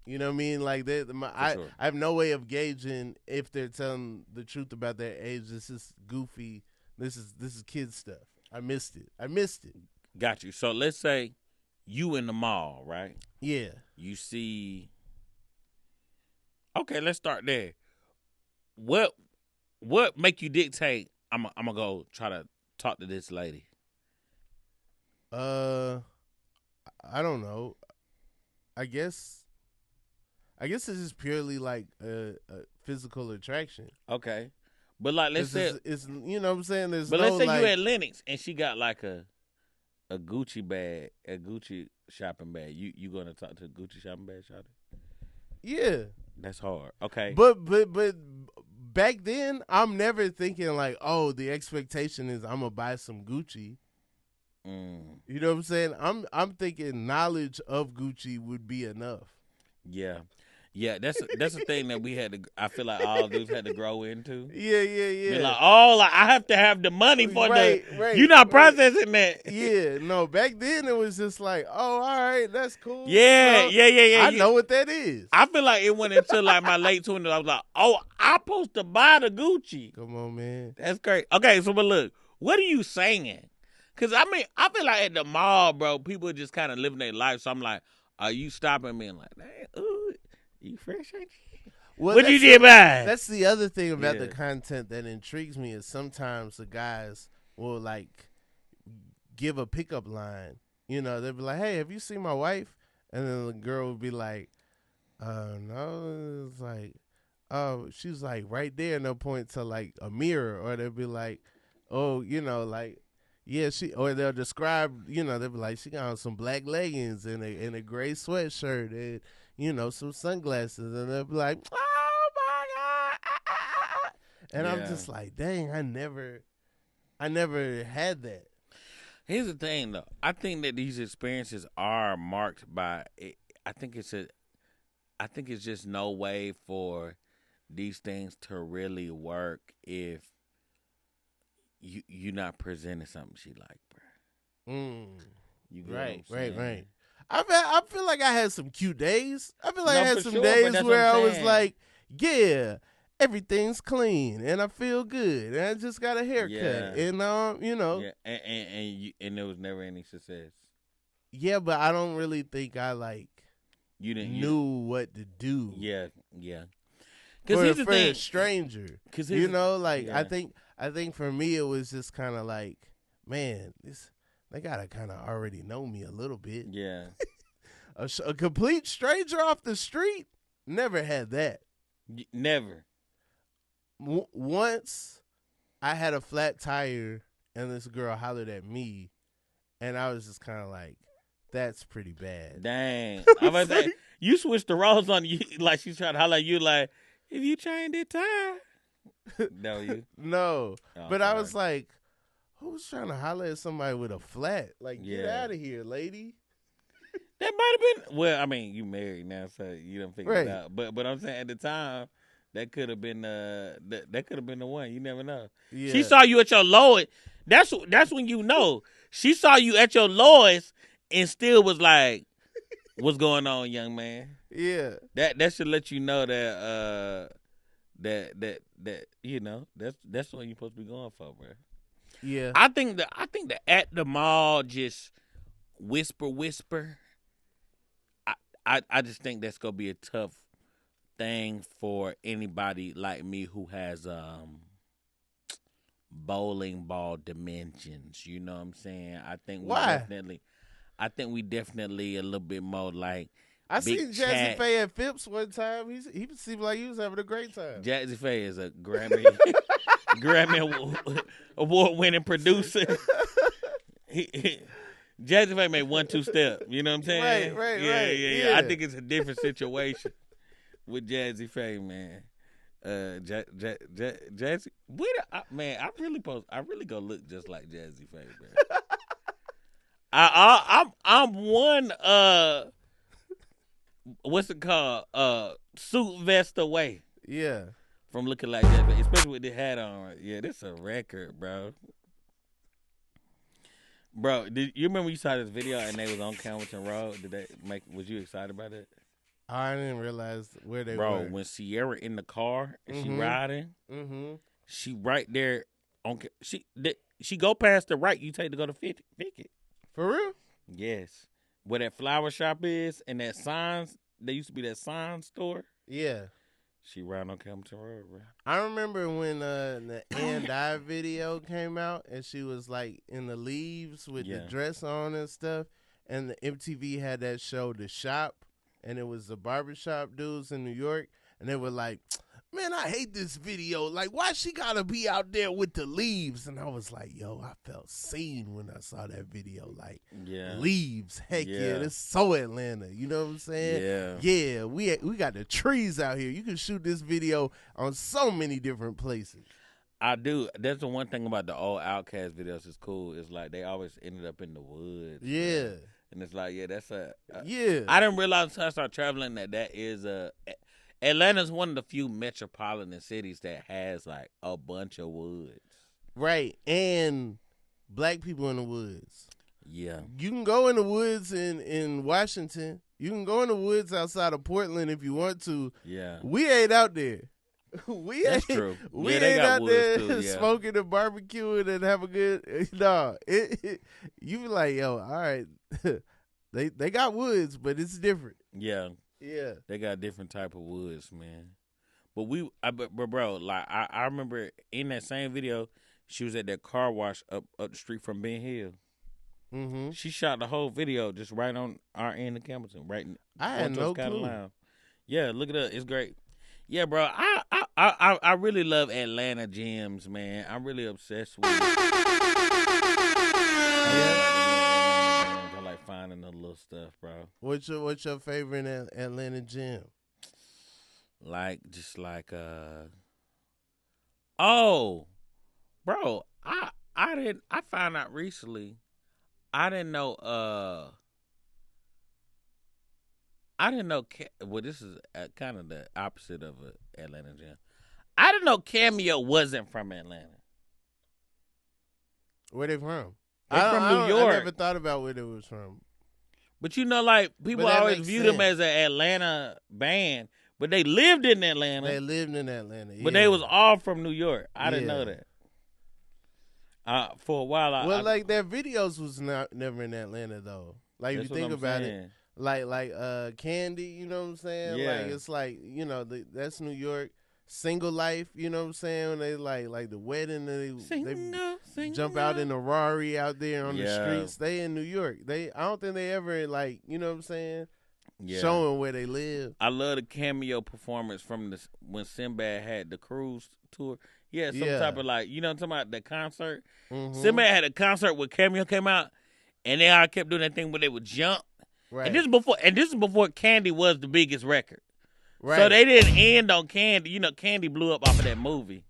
You know what I mean? Like I have no way of gauging if they're telling the truth about their age. This is goofy. This is kid stuff. I missed it. Got you. So let's say you in the mall, right? Yeah. You see. Okay, let's start there. What make you dictate? I'm gonna go try to talk to this lady. I don't know. I guess it's just purely like a physical attraction. Okay, but like let's say it's you know what I'm saying. There's but no, let's say like, you at Lennox and she got like a Gucci bag, a Gucci shopping bag. You gonna talk to a Gucci shopping bag, shawty? Yeah, that's hard. Okay, but back then I'm never thinking like, oh, the expectation is I'm gonna buy some Gucci. You know what I'm saying? I'm thinking knowledge of Gucci would be enough. Yeah, that's a thing that we had to. I feel like all dudes had to grow into. Yeah. Be like, I have to have the money for right, you're not processing that. Yeah, no. Back then it was just like, oh, all right, that's cool. Yeah. I know what that is. I feel like it went into like my late 20s. I was like, oh, I'm supposed to buy the Gucci. Come on, man. That's great. Okay, so but look, what are you saying? Because, I mean, I feel like at the mall, bro, people just kind of living their life. So I'm like, are you stopping me and like, dang, ooh, you fresh, ain't you? Well, what you did buy? That's the other thing about the content that intrigues me is sometimes the guys will, like, give a pickup line. You know, they'll be like, hey, have you seen my wife? And then the girl will be like, no. It's like, oh, she's, like, right there. And they'll point to, like, a mirror. Or they'll be like, oh, you know, like, yeah, or they'll describe, you know, they'll be like, she got on some black leggings and a gray sweatshirt and, you know, some sunglasses. And they'll be like, oh, my God. And I'm just like, dang, I never had that. Here's the thing, though. I think that these experiences are marked by, I think it's just no way for these things to really work if you're not presenting something she like, bro. You right. I feel like I had some cute days. I feel like I had some days where I was like, yeah, everything's clean and I feel good and I just got a haircut and you know. Yeah, and there was never any success. Yeah, but I don't really think I knew what to do. Yeah. For a stranger, you know, like I think for me it was just kind of like, man, they gotta kind of already know me a little bit. Yeah, a complete stranger off the street, never had that. Never. Once I had a flat tire and this girl hollered at me, and I was just kind of like, that's pretty bad. Dang, I was like, you switched the roles on you, like she's trying to holler at you, like, if you changed the tire. No, you? No. But I was like, who's trying to holler at somebody with a flat? Like, get out of here, lady. That might have been, well, I mean, you married now, so you done figured it out. But I'm saying at the time, that could have been the one. You never know. Yeah. She saw you at your lowest. That's when you know. She saw you at your lowest and still was like, "What's going on, young man?" Yeah. That should let you know that that you know that's what you're supposed to be going for, bro. Yeah. I think that at the mall just whisper. I just think that's gonna be a tough thing for anybody like me who has bowling ball dimensions. You know what I'm saying? Why? I think we definitely a little bit more like I Big seen Jazzy Chat. Faye at Phipps one time. He seemed like he was having a great time. Jazzy Faye is a Grammy award winning producer. Jazzy Faye made 1-2 step. You know what I'm saying? Right. Yeah. I think it's a different situation with Jazzy Faye, man. Jazzy, man, I really go look just like Jazzy Faye, man. I'm one what's it called? Suit vest away. Yeah. From looking like that, especially with the hat on. Right? Yeah, this a record, bro. Bro, did you remember you saw this video and they was on Camden Road? Was you excited about it? I didn't realize where they were. Bro, when Sierra in the car and she riding, she right there on. She go past the right. You take to go to 50. For real? Yes, where that flower shop is and that signs. There used to be that sign store. Yeah. She riding on Camden Road, bro. I remember when the And I video came out and she was like in the leaves with the dress on and stuff, and the MTV had that show The Shop, and it was the barbershop dudes in New York, and they were like, "Man, I hate this video. Like, why she gotta be out there with the leaves?" And I was like, yo, I felt seen when I saw that video. Like, leaves. Heck yeah, it's so Atlanta. You know what I'm saying? Yeah, we got the trees out here. You can shoot this video on so many different places. I do. That's the one thing about the old Outkast videos is cool. It's like they always ended up in the woods. Yeah. Man. And it's like, that's yeah. I didn't realize until I started traveling that is Atlanta's one of the few metropolitan cities that has like a bunch of woods. Right. And black people in the woods. Yeah. You can go in the woods in Washington. You can go in the woods outside of Portland if you want to. Yeah. We ain't out there. That's true. We ain't out there smoking and barbecuing and have a good. No, you be like, yo, all right, they got woods, but it's different. Yeah, they got different type of woods, man. But bro, like I remember in that same video, she was at that car wash up the street from Ben Hill. Mm-hmm. She shot the whole video just right on our end of Campbellton, right. I had no clue. Yeah, look it up. It's great. Yeah, bro. I really love Atlanta gems, man. I'm really obsessed with it. I like finding the little stuff, bro. What's your favorite Atlanta gem? Bro, I found out recently. I didn't know. Well, this is kind of the opposite of an Atlanta gem. I didn't know Cameo wasn't from Atlanta. Where they from? They're from New York. I never thought about where they was from. But you know, like, people always view them as an Atlanta band, but they lived in Atlanta. They lived in Atlanta, yeah. But they was all from New York. I didn't know that. For a while, like, their videos was never in Atlanta, though. Like, if you think about it. Like Candy, you know what I'm saying? Yeah. Like, it's like, you know, that's New York. Single Life, you know what I'm saying? When they like the wedding, they jump out in a Rari out there on the streets. They in New York. I don't think they ever, like, you know what I'm saying? Showing where they live. I love the Cameo performance from when Sinbad had the cruise tour. Yeah, some type of, like, you know what I'm talking about, the concert. Mm-hmm. Sinbad had a concert where Cameo came out, and they all kept doing that thing where they would jump. Right. And this is before Candy was the biggest record. Right. So they didn't end on Candy. You know, Candy blew up off of that movie.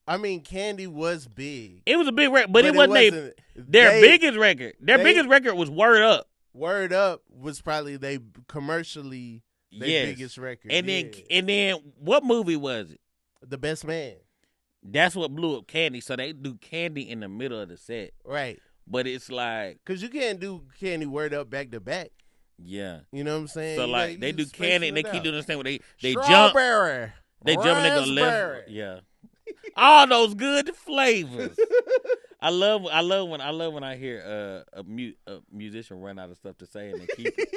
I mean, Candy was big. It was a big record, but it wasn't their biggest record. Their biggest record was Word Up. Word Up was probably their commercially biggest record. And then what movie was it? The Best Man. That's what blew up Candy. So they do Candy in the middle of the set. Right. but it's like, Cause you can't do Candy Word Up back to back. yeah. You know what I'm saying? So You like gotta- they you do just Candy spacing and they it keep out. doing this thing where they jump, Strawberry, they jump and they go left. raspberry. Yeah. All those good flavors. I love when I hear a musician run out of stuff to say and they keep it.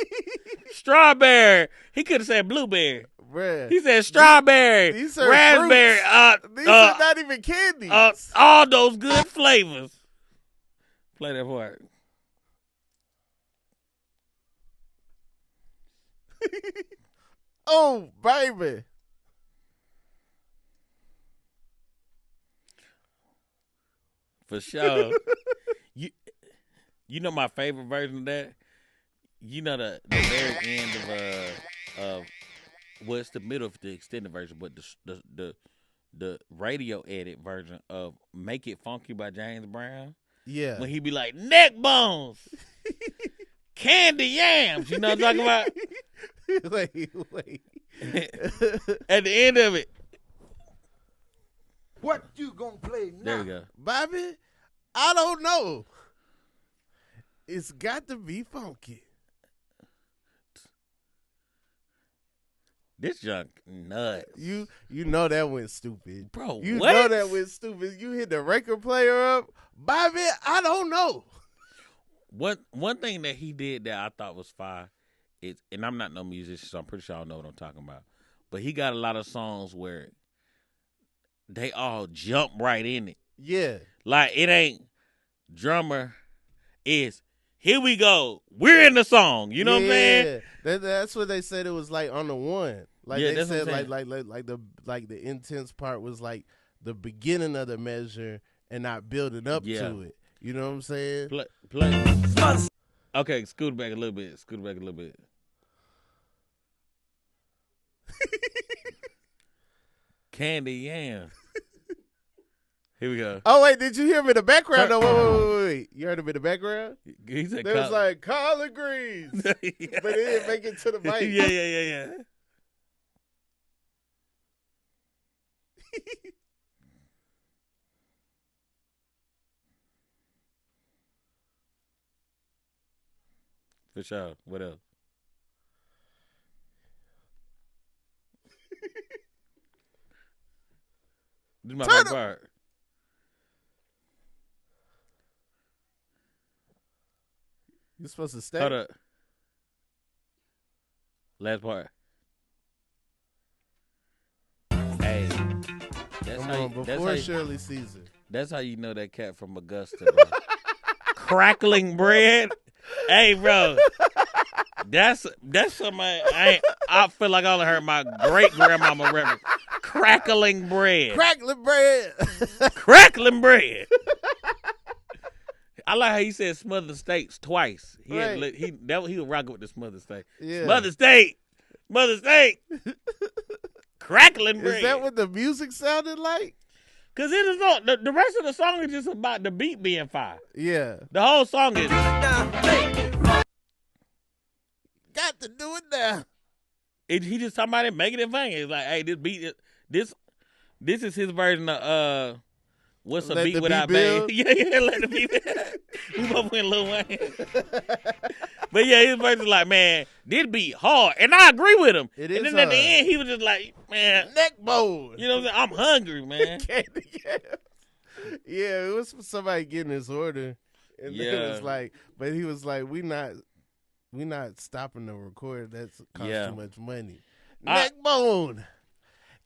Strawberry. He could have said blueberry. Bruh. He said strawberry, These are raspberry. fruits. These are not even candies. All those good flavors. Play that part. Oh, baby. For sure. You know my favorite version of that? You know the very end of well, it's the middle of the extended version, but the radio edit version of "Make It Funky" by James Brown. Yeah. When he be like neck bones, candy yams. You know what I'm talking about? Wait. At the end of it, What you gonna play now? there we go. Bobby, I don't know. It's got to be funky. This junk nuts, You know that went stupid. bro. You what? know that went stupid. You hit the record player up. Bobby, I don't know. One thing that he did that I thought was fire is, and I'm not no musician, so I'm pretty sure I know what I'm talking about. But he got a lot of songs where they all jump right in it. Yeah. Like it ain't drummer, is here we go. We're in the song. You know what I'm saying? That's what they said. It was like on the one. Like Yeah, they that's what said, I'm like the intense part was like the beginning of the measure and not building up to it. You know what I'm saying? Play. Okay, scoot back a little bit. Candy yam. Here we go. Oh wait, did you hear him in the background? Turn- No, wait. You heard him in the background? He said, There was like collard greens, yeah. but it didn't make it to the mic. Yeah. For sure. What else? This is my favorite part. You supposed to stay? Hold up. Last part. Hey. That's Come how on, before Shirley Caesar. That's how you know that cat from Augusta, bro. Crackling bread. Hey, bro. That's somebody I feel like I only heard my great grandmama reference. Crackling bread. Crackling bread. Crackling bread. I like how he said smothered steaks twice. He was rocking with the smothered steak. Yeah. Smothered steak. Crackling bread. Is that what the music sounded like? Cause it is not the rest of the song is just about the beat being fire. Yeah. The whole song is Got to do it now. he just talking about it, making it funky. It's like, hey, this beat this is his version of what's a Let beat the without beat build? bang? Yeah, let the beat build. We both went Lil Wayne. But yeah, his version is like, man, this beat hard. And I agree with him. It and is then at the hard. end, he was just like, man, Neck bone. you know what I'm saying? I'm hungry, man. Yeah, it was somebody getting his order. And Yeah. it was like, but he was like, we not stopping the record. That's cost Yeah. too much money. I- Neck bone.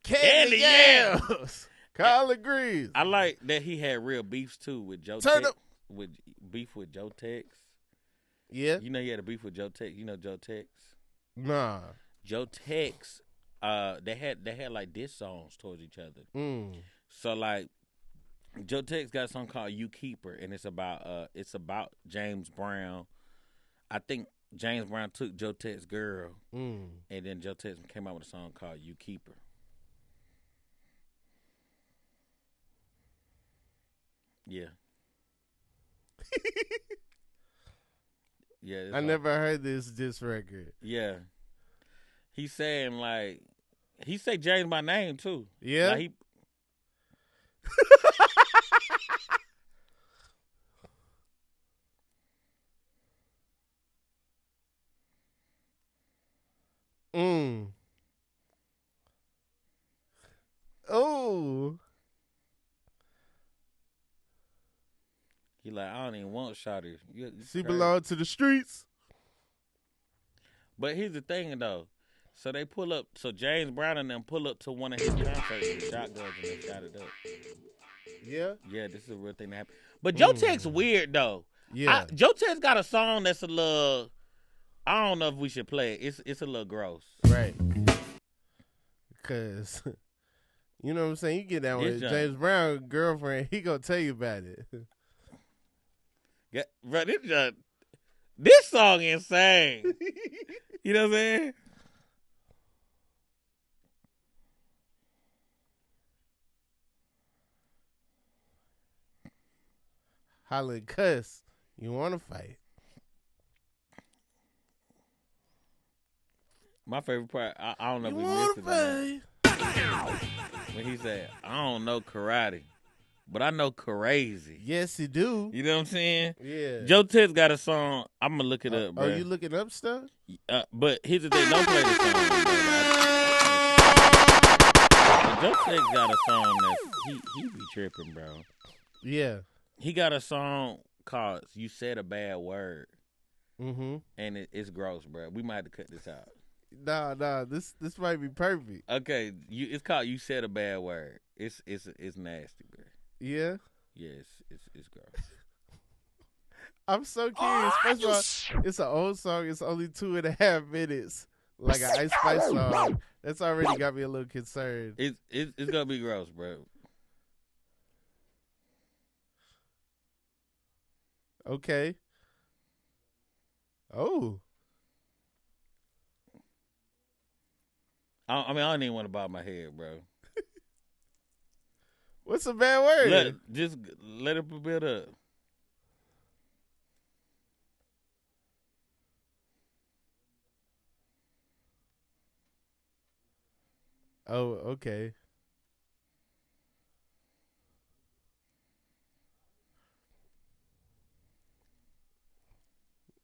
Candy Candy yams. yams. Collard greens. I like that he had real beefs too with Joe Turn Tex. up. With beef with Joe Tex. Yeah? You know he had a beef with Joe Tex. You know Joe Tex? Nah. Joe Tex, they had like diss songs towards each other. Mm. So like Joe Tex got a song called "You Keeper," and it's about James Brown. I think James Brown took Joe Tex's girl, Mm. and then Joe Tex came out with a song called "You Keeper." Yeah. Yeah. I never heard this record. Yeah. He's saying like he say James by name too. Yeah? Like, he He like, I don't even want shawty. You She crazy. belong to the streets. But here's the thing, though. So they pull up. So James Brown and them pull up to one of his concerts with shotguns and they shot it up. Yeah. Yeah, this is a real thing that happened. But Joe Tech's weird though. Yeah. Joe Tech's got a song that's a little. I don't know if we should play it. It's a little gross. Right. Because, you know what I'm saying? You get down with James Brown girlfriend, he gonna tell you about it. Yeah, bro, this song insane. You know what I'm saying? Holla and cuss. You want to fight? My favorite part, I don't know if You we want missed to it fight? when he said, I don't know karate, but I know crazy. Yes, you do. You know what I'm saying? Yeah. Joe Tech's got a song. I'm going to look it up, bro. Are you looking up stuff? But here's the thing. Don't play the song. Joe Tech's got a song that he be tripping, bro. Yeah. He got a song called You Said a Bad Word. Mm-hmm. And it's gross, bro. We might have to cut this out. Nah. This might be perfect. Okay, it's called You Said a Bad Word. It's nasty, bro. Yeah. Yeah, it's gross. I'm so curious. First of all, it's an old song. It's only 2.5 minutes. Like an Ice Spice song. That's already got me a little concerned. It's gonna be gross, bro. Okay. Oh. I don't even want to bob my head, bro. What's a bad word? Just let it build up. Oh, okay.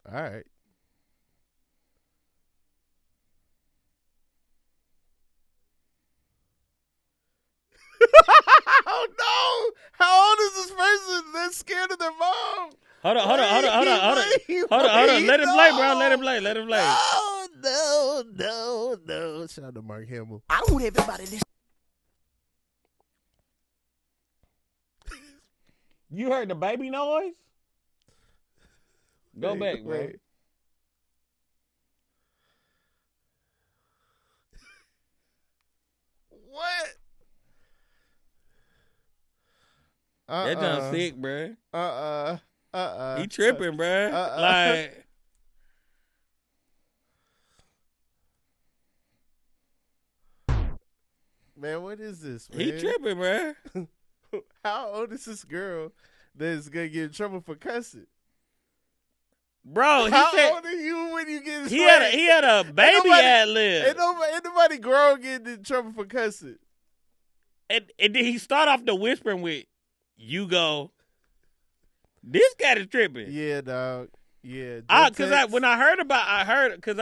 All right. Oh no! How old is this person? They're scared of their mom. Hold on. Let it play, bro. No. Shout out to Mark Hamill. I want everybody to. You heard the baby noise? Go back, bro. Wait. What? That done sick, bro. He tripping, bro. Like, man, what is this, man? he tripping, bro. How old is this girl that's gonna get in trouble for cussing? Bro, he How said old are you when you get? he had a baby ad lib, Ain't nobody grown getting in trouble for cussing. and then he start off the whispering with, "You go." This cat is tripping. Yeah, dog. Yeah, Because I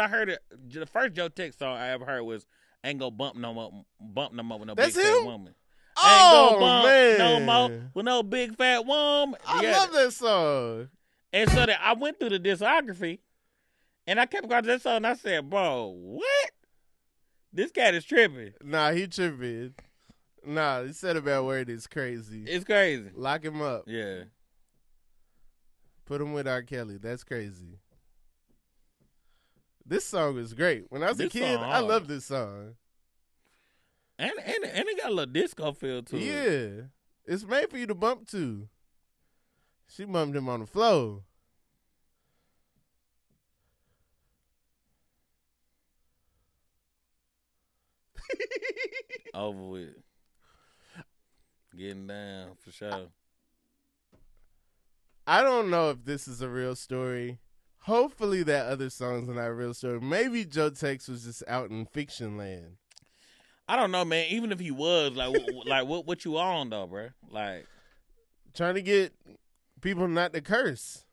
heard it. The first Joe Tech song I ever heard was "Ain't Gonna Bump No More with No That's Big Fat him? Woman." Oh, Ain't gonna bump man. no more with no big fat woman. I love that song. And so that I went through the discography, and I kept across that song, and I said, "Bro, what? This cat is tripping." Nah, he tripping. Nah, he said a bad word. It's crazy. It's crazy. Lock him up. Yeah. Put him with R. Kelly. That's crazy. This song is great. When I was a This kid, song I hard. loved this song. And it got a little disco feel to it. Yeah. It's made for you to bump to. She bumped him on the floor. Over with. Getting down for sure. I don't know if this is a real story. Hopefully that other song's not a real story. Maybe Joe Tex was just out in fiction land. I don't know, man. Even if he was, like what you on though, bro? Like, Trying to get people not to curse.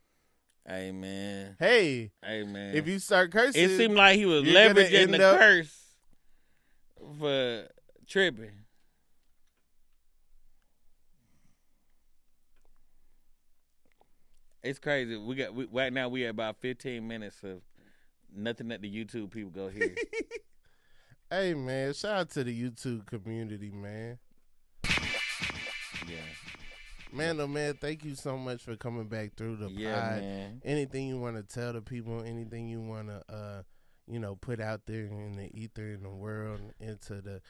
hey man, If you start cursing, it seemed like he was you're gonna leveraging end the up- curse for tripping. It's crazy. Right now we at about 15 minutes of nothing that the YouTube people go hear. Hey, man, shout out to the YouTube community, man. Yeah. Mandal, man, thank you so much for coming back through the pod. Man. Anything you want to tell the people, anything you want to, put out there in the ether, in the world, into the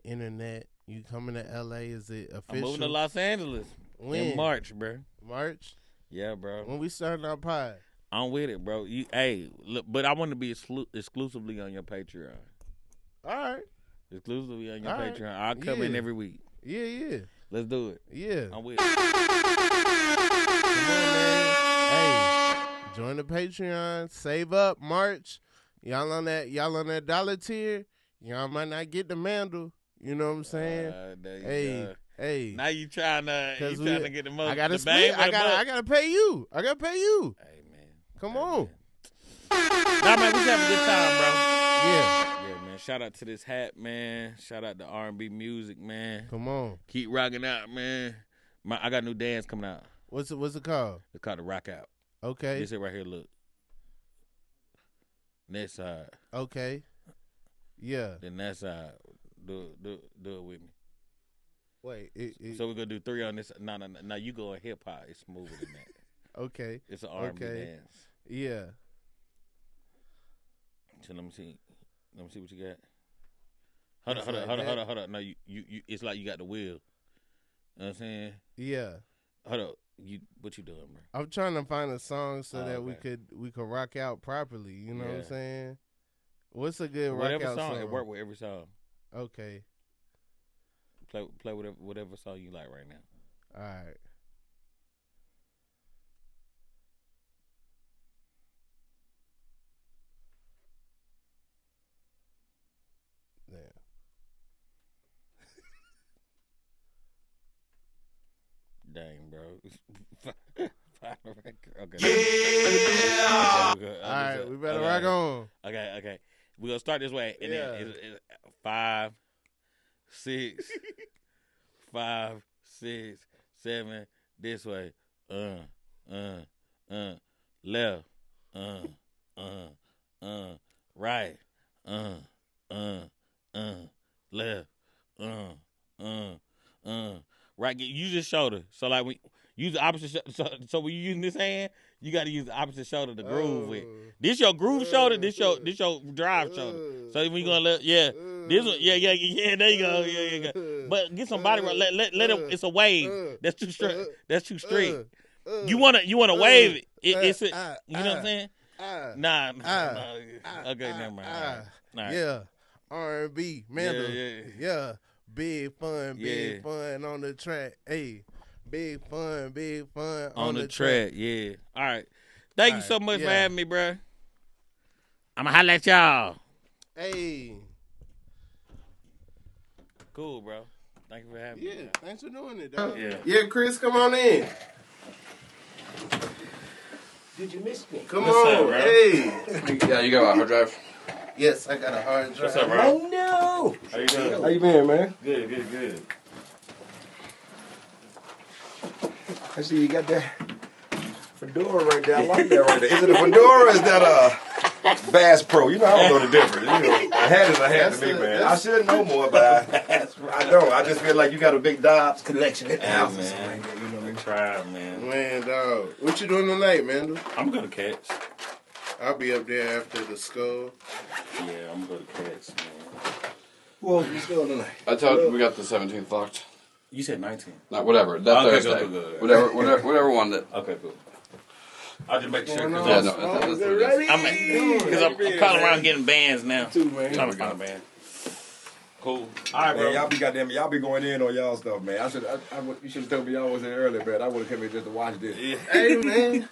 internet. You coming to LA? Is it official? I'm moving to Los Angeles in March, bro. March? Yeah, bro. When we starting our pod? I'm with it, bro. Look, but I want to be exclusively on your Patreon. All right. Exclusively on your All Patreon. right. I'll come in every week. Yeah. Let's do it. Yeah. I'm with it. Come on, man. Hey, join the Patreon. Save up March. Y'all on that dollar tier. Y'all might not get the Mandal. You know what I'm saying? Hey. Now you trying to get the most. I gotta split. I gotta pay you. Hey man. Come on. Nah, man, we just having a good time, bro. Yeah, man. Shout out to this hat, man. Shout out to R&B music, man. Come on. Keep rocking out, man. I got a new dance coming out. What's it called? It's called the Rock Out. Okay. This it right here, look. Next side. Okay. Yeah. Then that side. Do it with me. Wait. So we're gonna do 3 on this. No, you go in hip hop. It's smoother than that. Okay. It's an R&B dance. Yeah. So let me see what you got. Hold on. No, you it's like you got the wheel. You know what I'm saying? Yeah. Hold up. What you doing, bro? I'm trying to find a song so that we could rock out properly. You know what I'm saying? What's a good rock out song? It work with every song. Okay. Play whatever song you like right now. All right. Dang, bro. Okay. Yeah. All right, we better rock on. Okay. We're going to start this way. And then it's 5, 6, 5, 6, 7, this way. Left. Right. Left. Right, use your shoulder. So like when use the opposite. So when you using this hand, you got to use the opposite shoulder to groove with. This your groove shoulder. This your drive shoulder. So when you gonna this one, yeah. There you go. Yeah. But get some body roll. Let it. It's a wave. That's too straight. That's too straight. You wanna wave it. It's a, you know what I'm saying? Nah. Okay, never mind. Right. Yeah, R&B, Mandal. Yeah. Big fun on the track. Hey, big fun on the track. Yeah. All right. Thank you so much for having me, bro. I'ma holla at y'all. Hey. Cool, bro. Thank you for having me. Yeah, thanks for doing it, dog. Yeah, Chris, come on in. Did you miss me? Come on, bro? Hey. Yeah, you got a hard drive? Yes, I got a hard drive. What's up, bro? Oh, no. How you doing? How you been, man? Good. I see you got that fedora right there. I like that right there. Is it a fedora or is that a Bass Pro? You know, I don't know the difference. You know, a hat is a hat to me, man. I should know more, but I don't. I just feel like you got a big Dobbs collection at the house. Man. Like that, you know what I mean? Try, man. Man, dog. What you doing tonight, Mandal? I'm gonna catch. I'll be up there after the skull. Yeah, I'm gonna catch, man. Who else is going tonight? I told you we got the 17th locked. You said 19. No, whatever. That Okay, Thursday. good. Whatever one that. Okay, cool. I'll just make sure. Yeah, no, that's what it is. Because I'm calling around getting bands now. Too, man. Trying to find a band. Cool. All right, bro. Man, y'all be going in on y'all stuff, man. You should have told me y'all was in earlier, man. I would have come in just to watch this. Yeah. Hey, man.